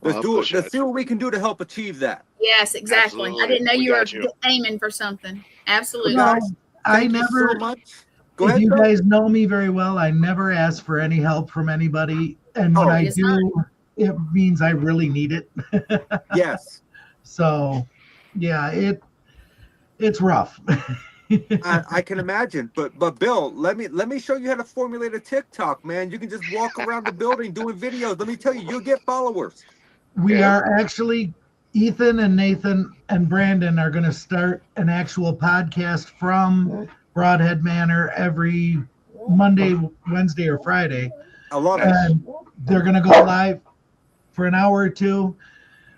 Let's see what we can do to help achieve that. Yes, exactly. Absolutely. I didn't know We you were got you. aiming for something. Absolutely. no, I Thank you never. so much. Go If ahead, you Bill. guys know me very well, I never ask for any help from anybody, and when Oh, I it is do, it means I really need it. Yes. So, yeah, it's rough. I can imagine, but Bill, let me show you how to formulate a TikTok, man. You can just walk around the building doing videos. Let me tell you, you'll get followers. We Yeah. are actually, Ethan and Nathan and Brandon are going to start an actual podcast from Broadhead Manor every Monday, Wednesday, or Friday. I love it. And they're going to go live for an hour or two.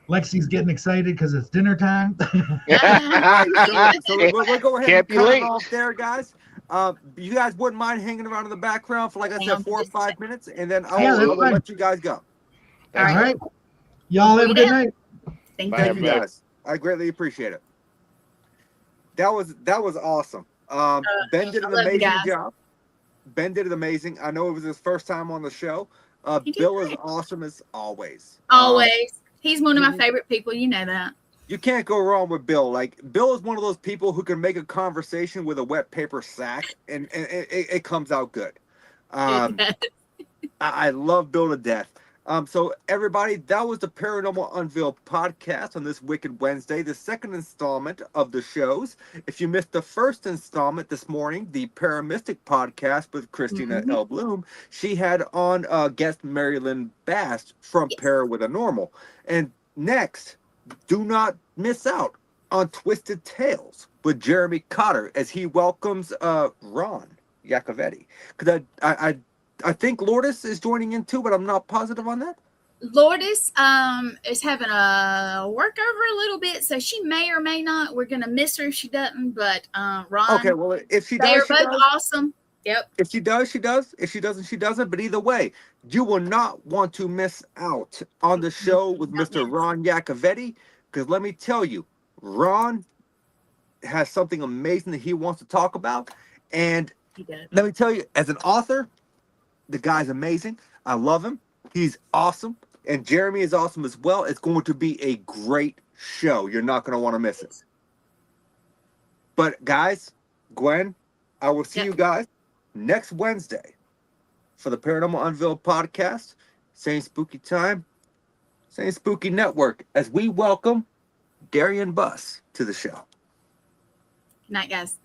Lexi's getting excited because it's dinner time. All right, so we'll go ahead Can't and be cut late. it off there, guys. You guys wouldn't mind hanging around in the background for, like I said, 4 or 5 minutes, and then I Yeah, will that's fine. let you guys go. All right. Y'all have a good night. Thank Bye, Thank you. you, everybody. guys. I greatly appreciate it. That was awesome. Ben did I an love you amazing guys. job. Ben did it amazing. I know it was his first time on the show. He did Bill is great. awesome as always. Always. He's one of my you- favorite people. You know that. You can't go wrong with Bill. Like, Bill is one of those people who can make a conversation with a wet paper sack, and it comes out good. I love Bill to death. So everybody, that was the Paranormal Unveiled podcast on this Wicked Wednesday, the second installment of the shows. If you missed the first installment this morning, the Paramystic podcast with Christina L. Bloom, she had on guest Marilyn Bast from Yes. Para with a Normal. And next, do not miss out on Twisted Tales with Jeremy Cotter as he welcomes Ron Iacovetti. Because I think Lourdes is joining in too, but I'm not positive on that. Lourdes is having a workover a little bit, so she may or may not. We're gonna miss her if she doesn't. But Ron, Okay, well, if she they are does, she both does. awesome. Yep. If she does, she does. If she doesn't, she doesn't. But either way, you will not want to miss out on the show with Not Mr. miss. Ron Iacovetti, because let me tell you, Ron has something amazing that he wants to talk about. And He does. let me tell you, as an author, the guy's amazing. I love him. He's awesome. And Jeremy is awesome as well. It's going to be a great show. You're not going to want to miss it. But guys, Gwen, I will see Yep. you guys next Wednesday for the Paranormal Unveiled podcast. Same spooky time, same spooky network, as we welcome Darian Buss to the show. Good night, guys.